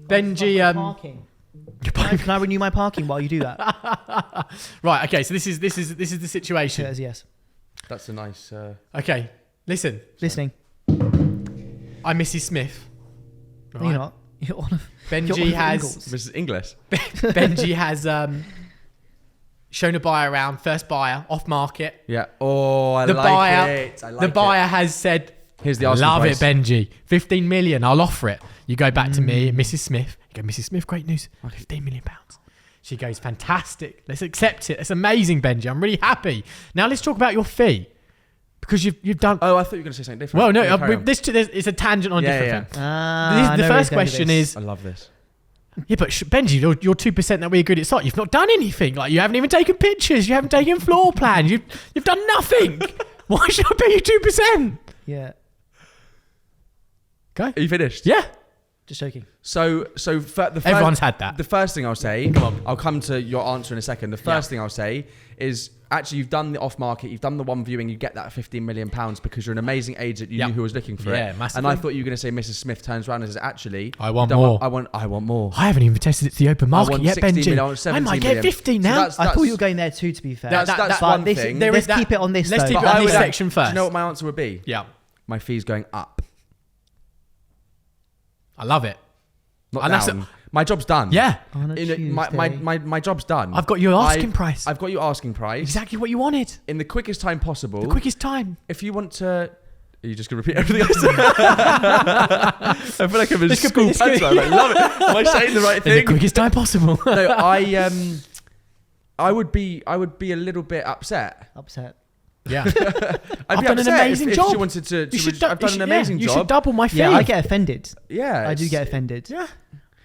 Benji, parking. Can I renew my parking while you do that? Right. Okay. So this is the situation. Yes. That's a nice. Okay. Listen. Listening. I'm Mrs. Smith. Right? You're not. You're one of. Benji has. Mrs. English. Benji has shown a buyer around. First buyer off market. Yeah. Oh, I like it. The buyer has said, "Here's the asking love price. it, Benji. 15 million. I'll offer it." You go back to me, Mrs. Smith. You go, Mrs. Smith. Great news. 15 million pounds. She goes, fantastic. Let's accept it. It's amazing, Benji. I'm really happy. Now let's talk about your fee. Because you've done... Oh, I thought you were going to say something different. Well, no, it's a tangent on a different thing. The first question is... I love this. Yeah, but Benji, your 2% that we agreed at start, you've not done anything. Like, you haven't even taken pictures. You haven't taken floor plans. You've done nothing. Why should I pay you 2%? Yeah. Okay. Are you finished? Yeah. Just joking. So everyone's had that. The first thing I'll say, come on. I'll come to your answer in a second. The first thing I'll say is, actually, you've done the off market, you've done the one viewing, you get that £15 million because you're an amazing agent. You knew who was looking for it. Massively. And I thought you were going to say Mrs. Smith turns around and says, actually, I want more. I want more. I haven't even tested it to the open market yet, Benji. I might get 15 now. So I thought you were going there too, to be fair. That's one thing. Let's keep it on this. Let's keep it on this section first. Do you know what my answer would be? Yeah. My fee's going up. I love it. Not down. My job's done. Yeah. My job's done. I've got your asking price. I've got your asking price. Exactly what you wanted. In the quickest time possible. The quickest time. If you want to... Are you just going to repeat everything I said? I feel like I'm in school pantomime. I love it. Am I saying the right thing? In the quickest time possible. No, I would be a little bit upset. Yeah. I've done an amazing job. If she wanted to I've done an yeah, amazing you job. should double my fee. Yeah, I get offended. Yeah, I do get offended. Yeah.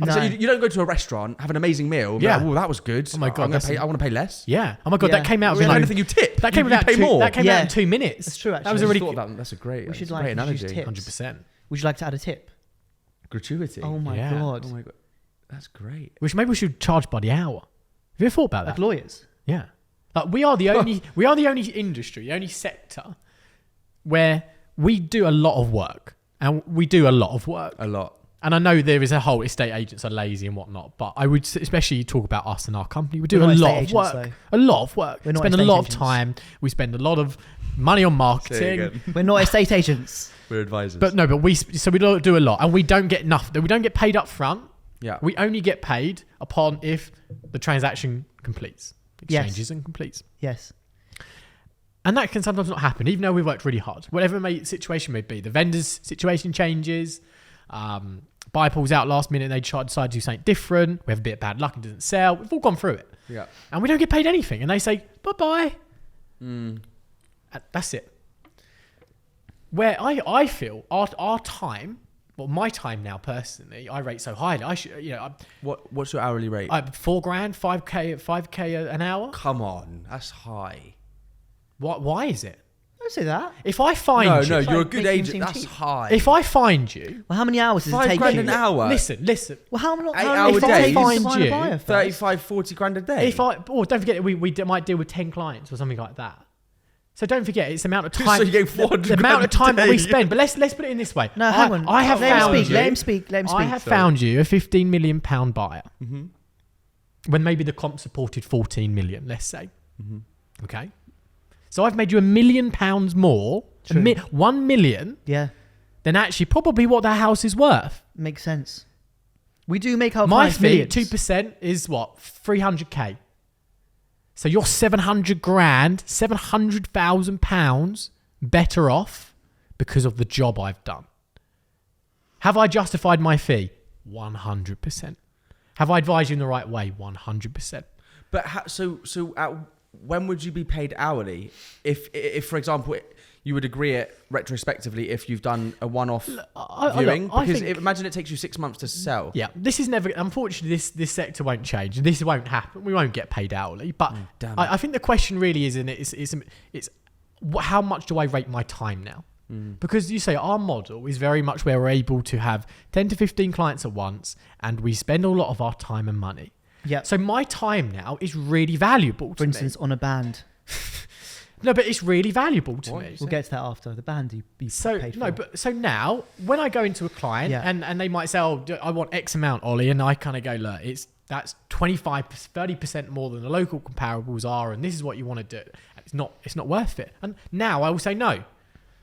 No. So you don't go to a restaurant, have an amazing meal. Yeah. Like, oh, that was good. Oh my God, I want to pay less. Yeah. Oh my God, Yeah. that came out of Well, like, anything you tip, that came you out pay two, more. That came Yeah. out in 2 minutes. That's true, That actually. was I a really just thought about that. That's a great. We should that's a great introduce analogy. tips. 100%. Would you like to add a tip? Gratuity. Oh my Yeah. god. Oh my God, that's great. Which maybe we should charge by the hour. Have you ever thought about Like that? lawyers. Yeah. Like we are the only industry, the only sector where we do a lot of work. And we do a lot of work. A lot. And I know there is a whole estate agents are lazy and whatnot, but I would especially talk about us and our company. We do We're a not lot estate of agents, work. though. A lot of work. We're We not spend a estate lot of agents. time. We spend a lot of money on marketing. We're not estate agents. We're advisors. But no, but we don't do a lot, and we don't get enough. We don't get paid up front. yeah, We only get paid upon if the transaction completes, Yes. exchanges and completes. Yes. And that can sometimes not happen, even though we worked really hard. Whatever situation may be, the vendor's situation changes. Buyer pulls out last minute, they decide to do something different. We have a bit of bad luck, it doesn't sell. We've all gone through it, yeah. and we don't get paid anything. And they say bye bye. Mm. That's it. Where I feel our time, well, my time now personally, I rate so highly. I should, What's your hourly rate? $4,000, 5k an hour. Come on, that's high. Why is it? Don't say that. If I find No, you, no, It's you're a like good making agent. him That's cheap. high. if I find you, Well, how many hours does it £5 take grand you? an hour. listen. Well, how many 8 how hour many days. days If I to find find a you, buyer first? 35, 40 grand a day. Don't forget we might deal with 10 clients or something like that. So don't forget it's the amount of So time. you get 400 the amount of time that we grand a day. spend. But let's put it in this way. No, hang on. I have let him found speak. you. Let him speak. Let him speak. I have found you a £15 million buyer Mm-hmm. when maybe the comp supported 14 million. Let's say, Mm-hmm. okay. So I've made you £1 million more, True. 1 million, Yeah, than actually probably what that house is worth. makes sense. We do make our My clients fee, millions. 2% is what? 300k. So you're 700 grand, £700,000 better off because of the job I've done. Have I justified my fee? 100%. Have I advised you in the right way? 100%. But when would you be paid hourly? If for example, you would agree it retrospectively if you've done a one-off viewing? Because imagine it takes you 6 months to sell. Yeah, this is never. Unfortunately, this sector won't change. This won't happen. We won't get paid hourly. But damn I think the question really is, it's how much do I rate my time now? Because you say our model is very much where we're able to have 10 to 15 clients at once, and we spend a lot of our time and money. Yeah. So my time now is really valuable to For instance, on a band. me. No, but it's really valuable to What? me. We'll get to that after. The band you be So paid for. no, but so now when I go into a client Yeah. and they might say, "Oh, I want X amount, Ollie," and I kind of go, "Look, that's 25, 30% more than the local comparables are, and this is what you want to do." It's not worth it. And now I will say no,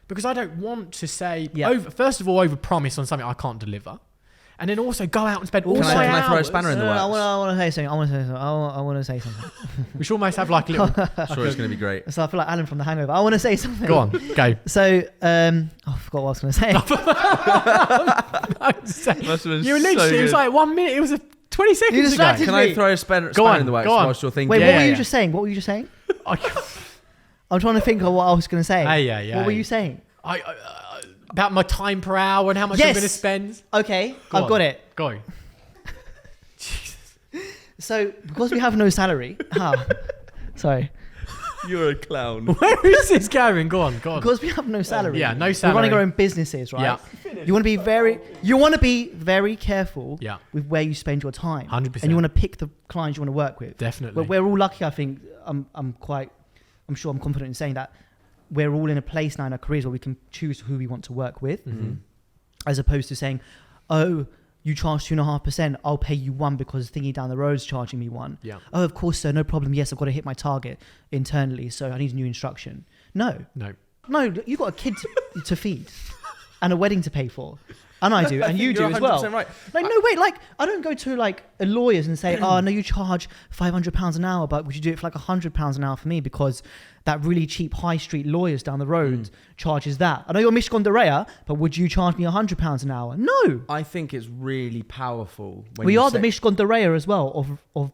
because I don't want to say first of all over promise on something I can't deliver, and then also go out and spend all Can my I throw a hours. spanner in the I works? want to say something. I want to say something. We should almost have like a little. I'm sure it's going to be great. So I feel like Alan from The Hangover. I want to say something. Go on, go. So, I forgot what I was going to say. You were literally. It was like 1 minute. It was 20 seconds ago. distracted Can I me. throw a spanner Go on, in the works go on. whilst you're thinking? Wait, Yeah, what were yeah, you yeah. just saying? What were you just saying? I- I'm trying to think of what I was going to say. Yeah. What were you saying? About my time per hour and how much I'm Yes. going to spend. Okay, Go I've on. got it. Go. So, because we have no salary. Sorry. You're a clown. Where is this going? Go on. Because we have no salary. Yeah, no We're salary. running our own businesses, right? Yeah. You want to be very careful Yeah. with where you spend your time. 100%. And you want to pick the clients you want to work with. Definitely. But we're all lucky, I think. I'm sure I'm confident in saying that we're all in a place now in our careers where we can choose who we want to work with, as opposed to saying, "Oh, you charge 2.5%. I'll pay you 1 because thingy down the road is charging me 1. Yeah. Oh, of course, sir. No problem. Yes, I've got to hit my target internally, so I need a new instruction. No, you've got a kid to feed and a wedding to pay for. And I do, and you do You're as well. 100% right. Like, no, wait, like, I don't go to like a lawyer's and say, "Oh, no, you charge £500 an hour, but would you do it for like £100 an hour for me because that really cheap high street lawyers down the road charges that. I know you're Mishcon de Rea, but would you charge me £100 an hour?" No. I think it's really powerful. When We you are say, the Mishcon de Rea as well of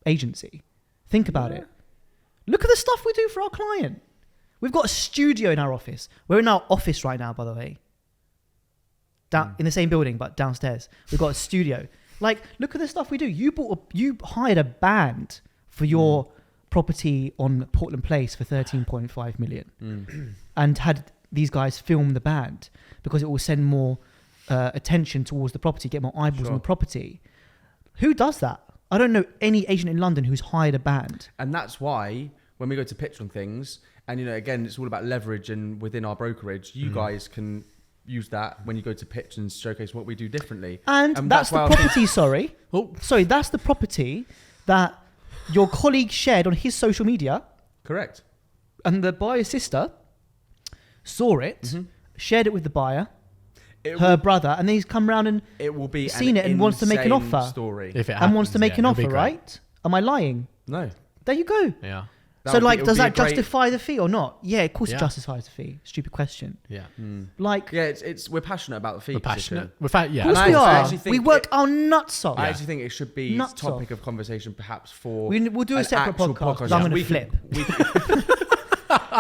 agency. Think about it. Look at the stuff we do for our client. We've got a studio in our office. We're in our office right now, by the way. In the same building, but downstairs. We've got a studio. Like, look at the stuff we do. You hired a band for your property on Portland Place for 13.5 million and had these guys film the band because it will send more attention towards the property, get more eyeballs on the property. Who does that? I don't know any agent in London who's hired a band. And that's why when we go to pitch on things, and again, it's all about leverage, and within our brokerage, you guys can use that when you go to pitch and showcase what we do differently. And that's the property, sorry, that's the property that your colleague shared on his social media. Correct. And the buyer's sister saw it, shared it with the buyer, her brother, and then he's come around and it will be seen it and wants to make an offer. Story. If it happens, and wants to make an offer, it'll be right? Am I lying? No. There you go. Yeah. So, like, does that justify the fee or not? Yeah, of course it justifies the fee. Stupid question. Yeah. Like, yeah, we're passionate about the fee. We're passionate. Position. We're yeah. Of course And we I are. actually think We work our nuts off. I actually think it should be Nuts topic off. of conversation, perhaps for We'll do a an separate actual podcast. 'Cause I'm going to flip.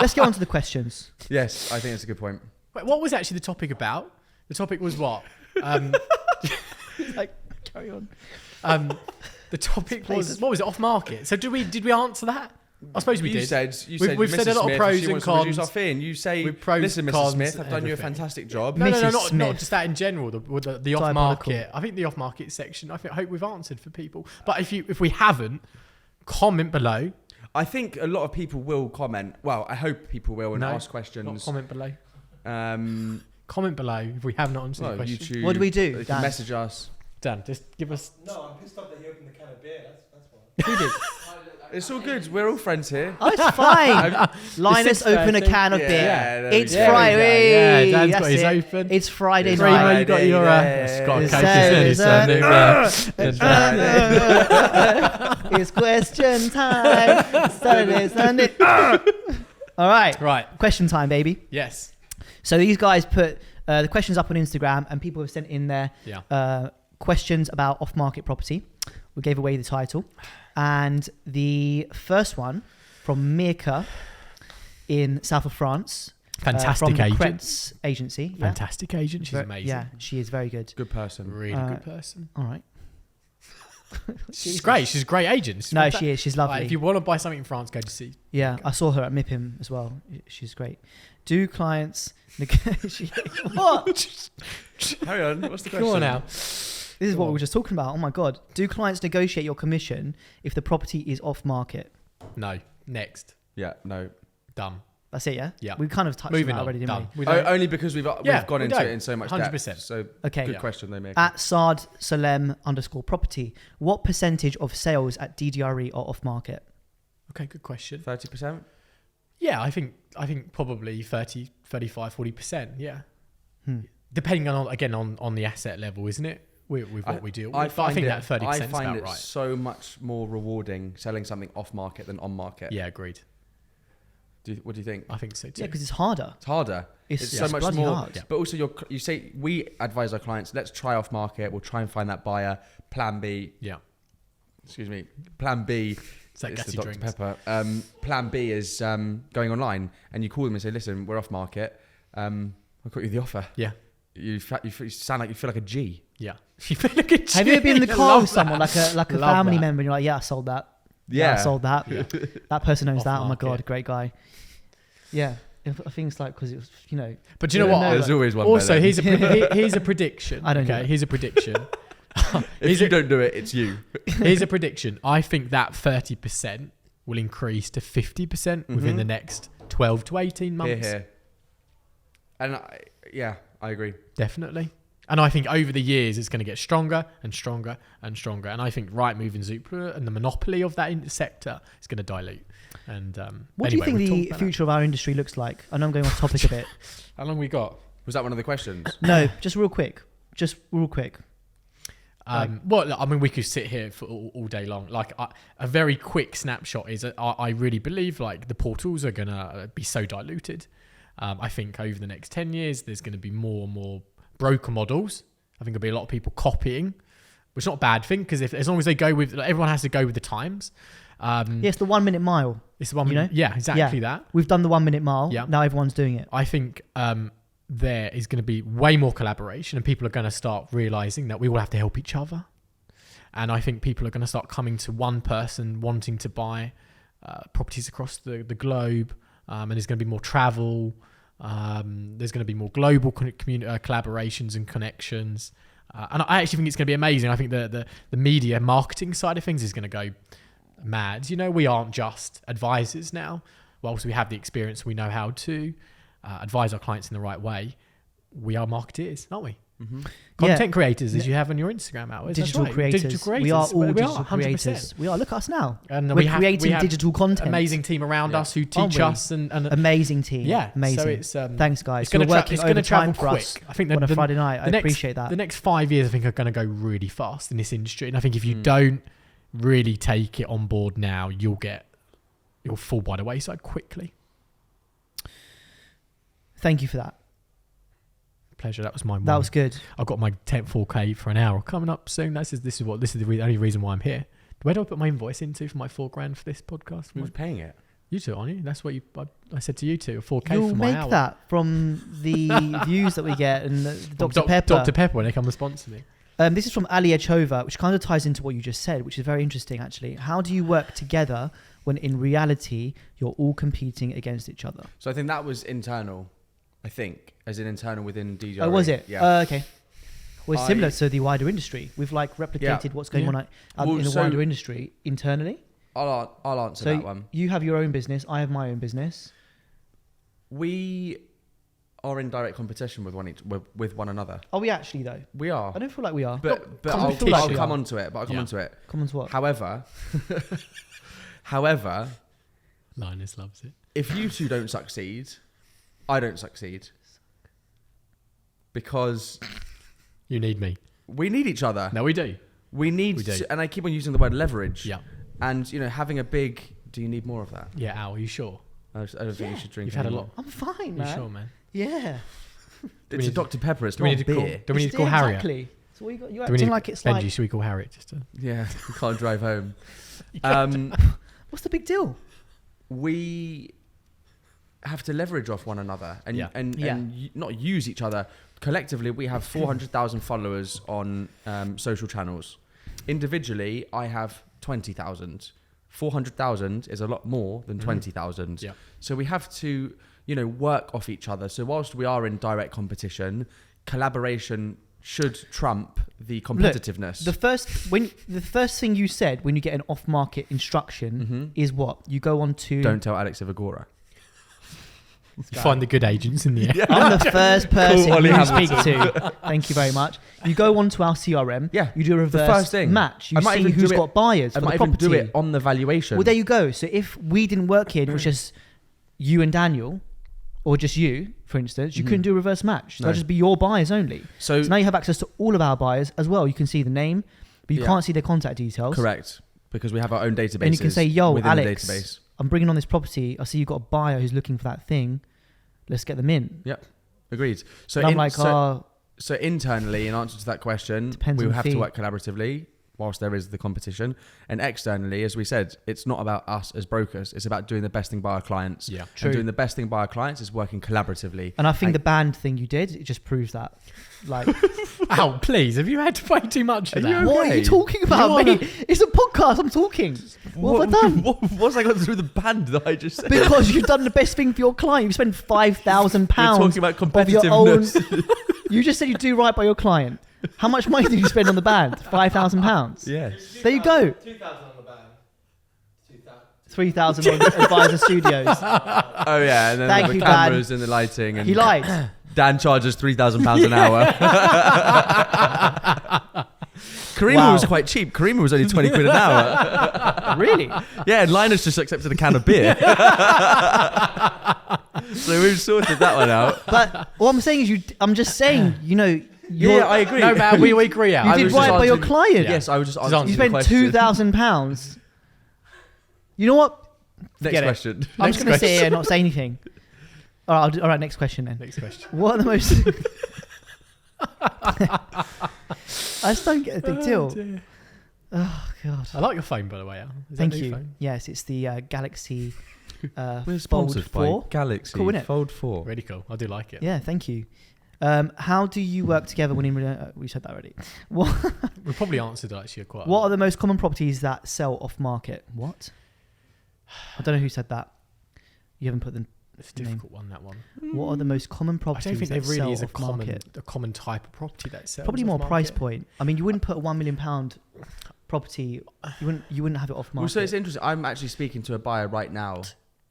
Let's get on to the questions. Yes, I think it's a good point. Wait, what was actually the topic about? The topic was what? Like, carry on. The topic was, what was it? Off market. So did we answer that? I suppose we did. You said we've said a lot of pros and cons. Reduce our fee, and you say, With pros, listen, Mr. cons, Smith, I've done you a everything. fantastic job. No, Mrs. not Smith. just that in general. The off market. I think the off market section. I hope we've answered for people. But if we haven't, comment below. I think a lot of people will comment. Well, I hope people will and ask Not questions. comment below. Um, Comment below if we have not answered the well, question. YouTube. What do we do, You can Dan? message us. Dan, just give us. No, I'm pissed off that he opened the can of beer. That's why. Who did? It's all good. We're all friends here. Oh, it's fine. Linus opened a 6:30. can of beer. there we It's go. Friday. Yeah, Dan's That's got his it. open. It's Friday It's night. Primo, you got your Friday, Scott It's Coke, It's question time. Saturday, Sunday. All right. Right. Question time, baby. Yes. So these guys put the questions up on Instagram, and people have sent in their Yeah. questions about off-market property. We gave away the title, and the first one from Mirka in south of France. Fantastic from the agent. Kretz agency. Yeah. Fantastic agent. She's amazing. Yeah, she is very good. Good person. Really good person. All right. She's great. She's a great agent. She's No, fantastic. she is. She's lovely. Like, if you want to buy something in France, go to see. Yeah, I saw her at MIPIM as well. She's great. Do clients negotiate? What? Carry on. What's the question? Come on now. This is what we were just talking about. Oh my God. Do clients negotiate your commission if the property is off market? No. Next. Yeah, no. Done. That's it, yeah? Yeah. We kind of touched on Moving that on. already, didn't Done. we? We don't- Only because we've Yeah, gone we into don't. it in so much 100%. depth. So Okay. good Yeah. question they make. At Saad Salem _property, what percentage of sales at DDRE are off market? Okay, good question. 30%? Yeah, I think probably 30, 35, 40%. Yeah. Depending on the asset level, isn't it? With what we do. I think that 30% is I find about it right. so much more rewarding selling something off market than on market. Yeah, agreed. What do you think? I think so too. Yeah, because it's harder. It's harder. It's so much bloody more. hard. Yeah. But also, you say we advise our clients, let's try off market. We'll try and find that buyer. Plan B. Yeah. Excuse me. Plan B. It's like It's the gassy Dr. drinks. Pepper. Plan B is going online, and you call them and say, "Listen, we're off market. I've got you the offer." Yeah. You sound like you feel like a G. Yeah. You feel like a Have you ever been in the I car love with someone, like a Love family that. member, and you're like, yeah, I sold that. Yeah, I Yeah. sold that. Yeah. That person owns Off that. Oh my market. God, great guy. Yeah. I think it's like, because it was, But do you know Yeah, what? no, There's always one. Also, better. here's a prediction. I don't do Okay, it. here's a prediction. If you don't do it, it's you. Here's a prediction. I think that 30% will increase to 50% within the next 12 to 18 months. Here. And I agree. Definitely. And I think over the years, it's going to get stronger and stronger and stronger. And I think Rightmove and Zoopla and the monopoly of that sector is going to dilute. And what do you think the future of our industry looks like? I know I'm going off topic a bit. How long we got? Was that one of the questions? No, just real quick. Well, I mean, we could sit here for all day long. Like a very quick snapshot is I really believe like the portals are going to be so diluted. I think over the next 10 years, there's going to be more and more broker models. I think there'll be a lot of people copying, which is not a bad thing because as long as they go with, everyone has to go with the times. It's the 1 minute mile. It's the one, you know? yeah, exactly that. We've done the 1 minute mile. Yeah. Now everyone's doing it. I think there is going to be way more collaboration, and people are going to start realizing that we all have to help each other. And I think people are going to start coming to one person wanting to buy properties across the globe, and there's going to be more travel. There's going to be more global collaborations and connections. And I actually think it's going to be amazing. I think the media marketing side of things is going to go mad. You know, we aren't just advisors now. Whilst we have the experience, we know how to advise our clients in the right way. We are marketeers, aren't we? Mm-hmm. Content creators, as you have on your Instagram hours. Digital That's right. creators. We are all digital 100%. creators. We are. Look at us now. And We're creating have digital content. Amazing team around us who Aren't teach we? us and Amazing team. yeah. Amazing. So it's Thanks, guys. It's going to working travel overtime for quick. us I think on a Friday night. I next- appreciate that. The next 5 years, I think, are going to go really fast in this industry. And I think if you Mm. don't really take it on board now, you'll fall by the wayside quickly. Thank you for that. Pleasure. That was my. That was good. I've got my 4K for an hour coming up soon. This is the only reason why I'm here. Where do I put my invoice into for my $4,000 for this podcast? Who's paying it? You two, aren't you? That's what I said to you two. 4K You'll for my make hour. that from the views that we get and the Dr. Pepper. Dr. Pepper when they come to sponsor me. This is from Ali Echova, which kind of ties into what you just said, which is very interesting, actually. How do you work together when in reality you're all competing against each other? So I think that was internal. I think as in internal within DJ. Oh, was it? Yeah. Okay. Well, it's similar to the wider industry. We've like replicated what's going on out Well, in the so- wider industry internally. I'll answer So that one. you have your own business. I have my own business. We are in direct competition with one another. Are we actually though? We are. I don't feel like we are. But I'll competition. come on to it. Come on to what? However, Linus loves it. if you two don't succeed, I don't succeed. Because You need me. we need each other. No, we do. We need We do. to, and I keep on using the word leverage. Yeah. And, having a big, do you need more of that? Yeah, Al, are you sure? I don't think you should drink You've had a anymore. lot. I'm fine, You man. sure, man? Yeah. It's a Dr. Pepper, it's Do we not need to call? beer. Do we need to call Harriet? Exactly. So what you got? You Do we acting need like it's Benji? like. Should we call Harriet just to? Yeah, you can't drive home. What's the big deal? We have to leverage off one another and Yeah. and not use each other. Collectively, we have 400,000 followers on social channels. Individually, I have 20,000. 400,000 is a lot more than 20,000. Yeah. So we have to, work off each other. So whilst we are in direct competition, collaboration should trump the competitiveness. The first thing you said when you get an off-market instruction is what? You go on to. Don't tell Alex Evagora. You find the good agents in the end. I'm the first person Ollie you speak Hamilton. to. Thank you very much. You go on to our CRM. Yeah. You do a reverse first thing. match. You I might see even who's do it- got buyers I for might the even property. do it on the valuation. Well, there you go. So if we didn't work here, and it was just you and Daniel, or just you, for instance, you couldn't do a reverse match. So No. that'd just be your buyers only. So So now you have access to all of our buyers as well. You can see the name, but you Yeah. can't see their contact details. correct, because we have our own databases. And you can say, yo, within Alex, the database. I'm bringing on this property. I see you've got a buyer who's looking for that thing. Let's get them in. Agreed. So And I'm like, so internally, in answer to that question, Depends we on will the have fee. to work collaboratively whilst there is the competition. And externally, as we said, it's not about us as brokers. It's about doing the best thing by our clients. Yeah. True. And doing the best thing by our clients is working collaboratively. and I think the band thing you did, it just proves that. Like, Al, please, have you had way too much of Are that? you what are you okay? talking about, You're mate? It's a podcast. I'm talking. What have I done? What's I got to do with the band that I just said? Because you've done the best thing for your client. You spent £5,000 We're talking about of your own. competitiveness. You just said you do right by your client. How much money did you spend on the band? £5,000. Yes. There you go. 2,000 on the band. 2,000. 3,000 on Advisor Studios. Oh yeah, and then Thank the you, cameras and the lighting. And He lied. Dan charges £3,000 an hour. Karima Wow. was quite cheap. Karima was only 20 quid an hour. Really? Yeah, and Linus just accepted a can of beer. So we've sorted that one out. But what I'm saying is, I'm just saying, Yeah, I agree. No, man, we agree. Al. you I did was right just by your answering- client. Yes, I was just Just answering You the spent question. £2,000. You know what? Next Get it. question. I'm Next just going to sit here question. and not say anything. All right, next question then. Next question. What are the most... I just don't get a big deal. Oh God. I like your phone, by the way, Al. Is Thank that a new you. phone? Yes, it's the Galaxy We're Fold sponsored 4. by Galaxy Cool, innit? Fold 4. Really cool. I do like it. Yeah, thank you. How do you work together when in? We said that already. What? We probably answered it actually quite. What are the most common properties that sell off market? What? I don't know who said that. You haven't put them. It's a difficult one, that one. What are the most common I properties don't think that there really sell is a off market? common type of property that sells. Probably off more price market. point. I mean, you wouldn't put a £1 million property. You wouldn't have it off market. Well, so it's interesting. I'm actually speaking to a buyer right now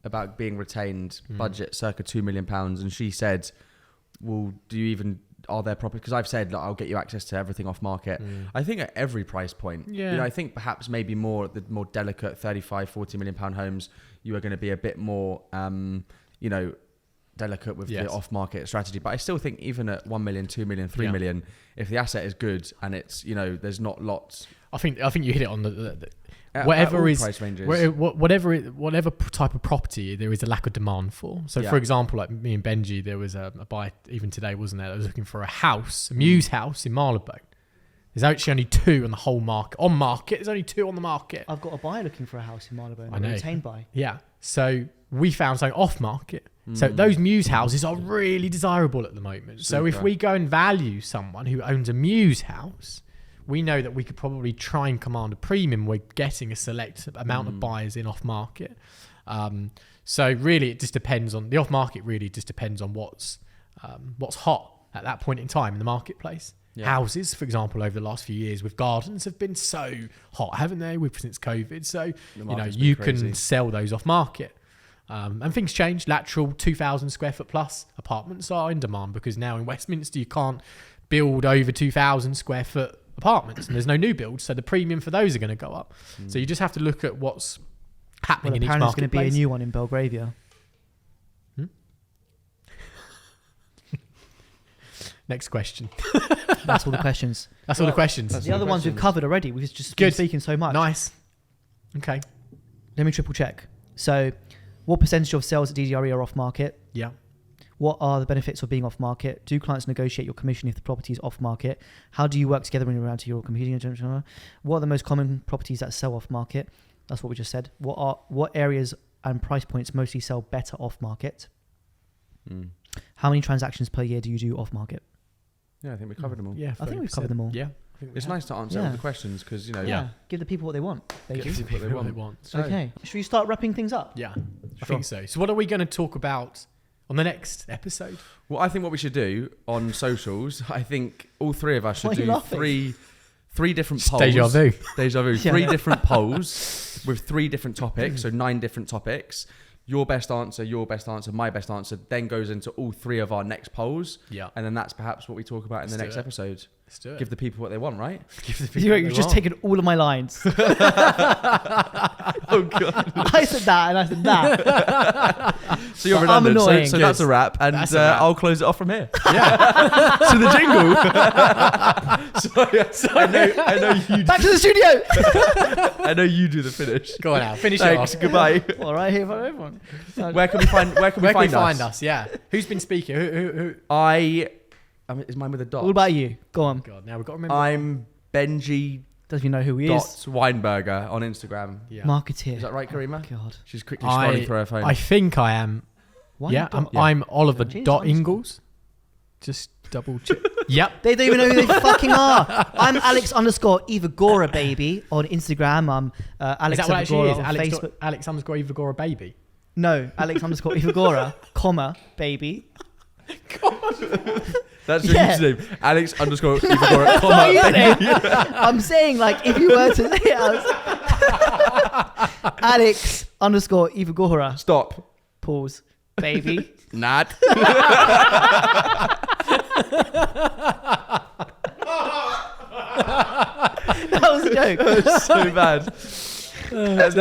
about being retained, budget circa £2 million, and she said, "Well, are there property?" Because I've said, like, I'll get you access to everything off market. I think at every price point, Yeah. I think perhaps maybe more the more delicate 35, 40 million pound homes, you are going to be a bit more, delicate with the off market strategy. But I still think even at 1 million, 2 million, 3 million, if the asset is good and it's, there's not lots. I think you hit it on the At whatever all is price ranges. whatever type of property there is a lack of demand for. So, for example, like me and Benji, there was a buyer even today, wasn't there? That was looking for a house, a Muse house in Marylebone. There's actually only 2 on the whole market. On market, there's only 2 on the market. I've got a buyer looking for a house in Marylebone. I know. Retained by. Yeah. So we found something off market. So those Muse houses are really desirable at the moment. So if we go and value someone who owns a Muse house, we know that we could probably try and command a premium. We're getting a select amount of buyers in off market. So really, it just depends on the off market. Really, just depends on what's hot at that point in time in the marketplace. Yeah. Houses, for example, over the last few years with gardens have been so hot, haven't they? Since COVID, so you can sell those off market. And things change. Lateral 2,000 square foot plus apartments are in demand because now in Westminster you can't build over 2,000 square foot apartments and there's no new builds, so the premium for those are going to go up. So you just have to look at what's happening in each marketplace. Apparently there's going to be a new one in Belgravia. Next question. That's all the questions. That's all the questions. The other ones we've covered already. We've just been speaking so much. Nice. Okay. Let me triple check. So, what percentage of sales at DDRE are off market? Yeah. What are the benefits of being off market? Do clients negotiate your commission if the property is off market? How do you work together when you're around to your competing agent? What are the most common properties that sell off market? That's what we just said. What areas and price points mostly sell better off market? How many transactions per year do you do off market? Yeah, I think we covered them all. Yeah, I think we've covered them all. Yeah. It's nice to answer all the questions because, Give the people what they want. Give the people what they want. Okay. Should we start wrapping things up? Yeah, I think so. So what are we going to talk about on the next episode? Well, I think what we should do on socials, I think all 3 of us should do three different polls. Deja vu. Yeah. 3 different polls with 3 different topics, so 9 different topics. Your best answer, my best answer, then goes into all 3 of our next polls. Yeah. And then that's perhaps what we talk about in the next episode. Let's do it. Give the people what they want, right? Give the people You've just taken all of my lines. Oh, God. I said that and I said that. So you're I'm redundant. annoying. So that's a wrap. And That's a wrap. I'll close it off from here. Yeah. So the jingle. Sorry, I know you. Back to the studio. I know you do the finish. Go on now. Finish Thanks. it off. Goodbye. All right, here for everyone. Where can we find us? Yeah. Who's been speaking? Who? Is mine with a dot? What about you? Go on. God, now we've got to remember. I'm Benji Doesn't even know who he is. Weinberger on Instagram. Yeah. Marketeer. Is that right, Karima? God. She's quickly scrolling through her phone. I think I am. Why Yeah, not? I'm Oliver Change dot the underscore. Ingalls. Just double check. Yep. They don't even know who they fucking are. I'm Alex _Evagora baby on Instagram. I'm Alex Is that what actually Evagora is? on Alex, Facebook. Alex _ Evagora baby. No, Alex _Evagora, comma, baby. That's your Yeah. username. Alex _Evagora, comma, baby. I'm saying, like, if you were to say it as Alex _Evagora, Stop. pause, baby. Not. That was a joke. So bad. And that's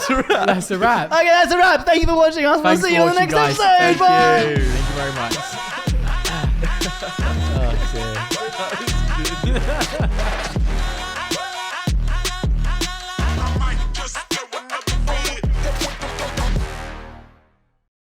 a wrap. That's a wrap. Okay, that's a wrap. Thank you for watching us. Thanks we'll see for you on the watching, next guys. episode. Thank Bye. you. Thank you very much. Oh, dear.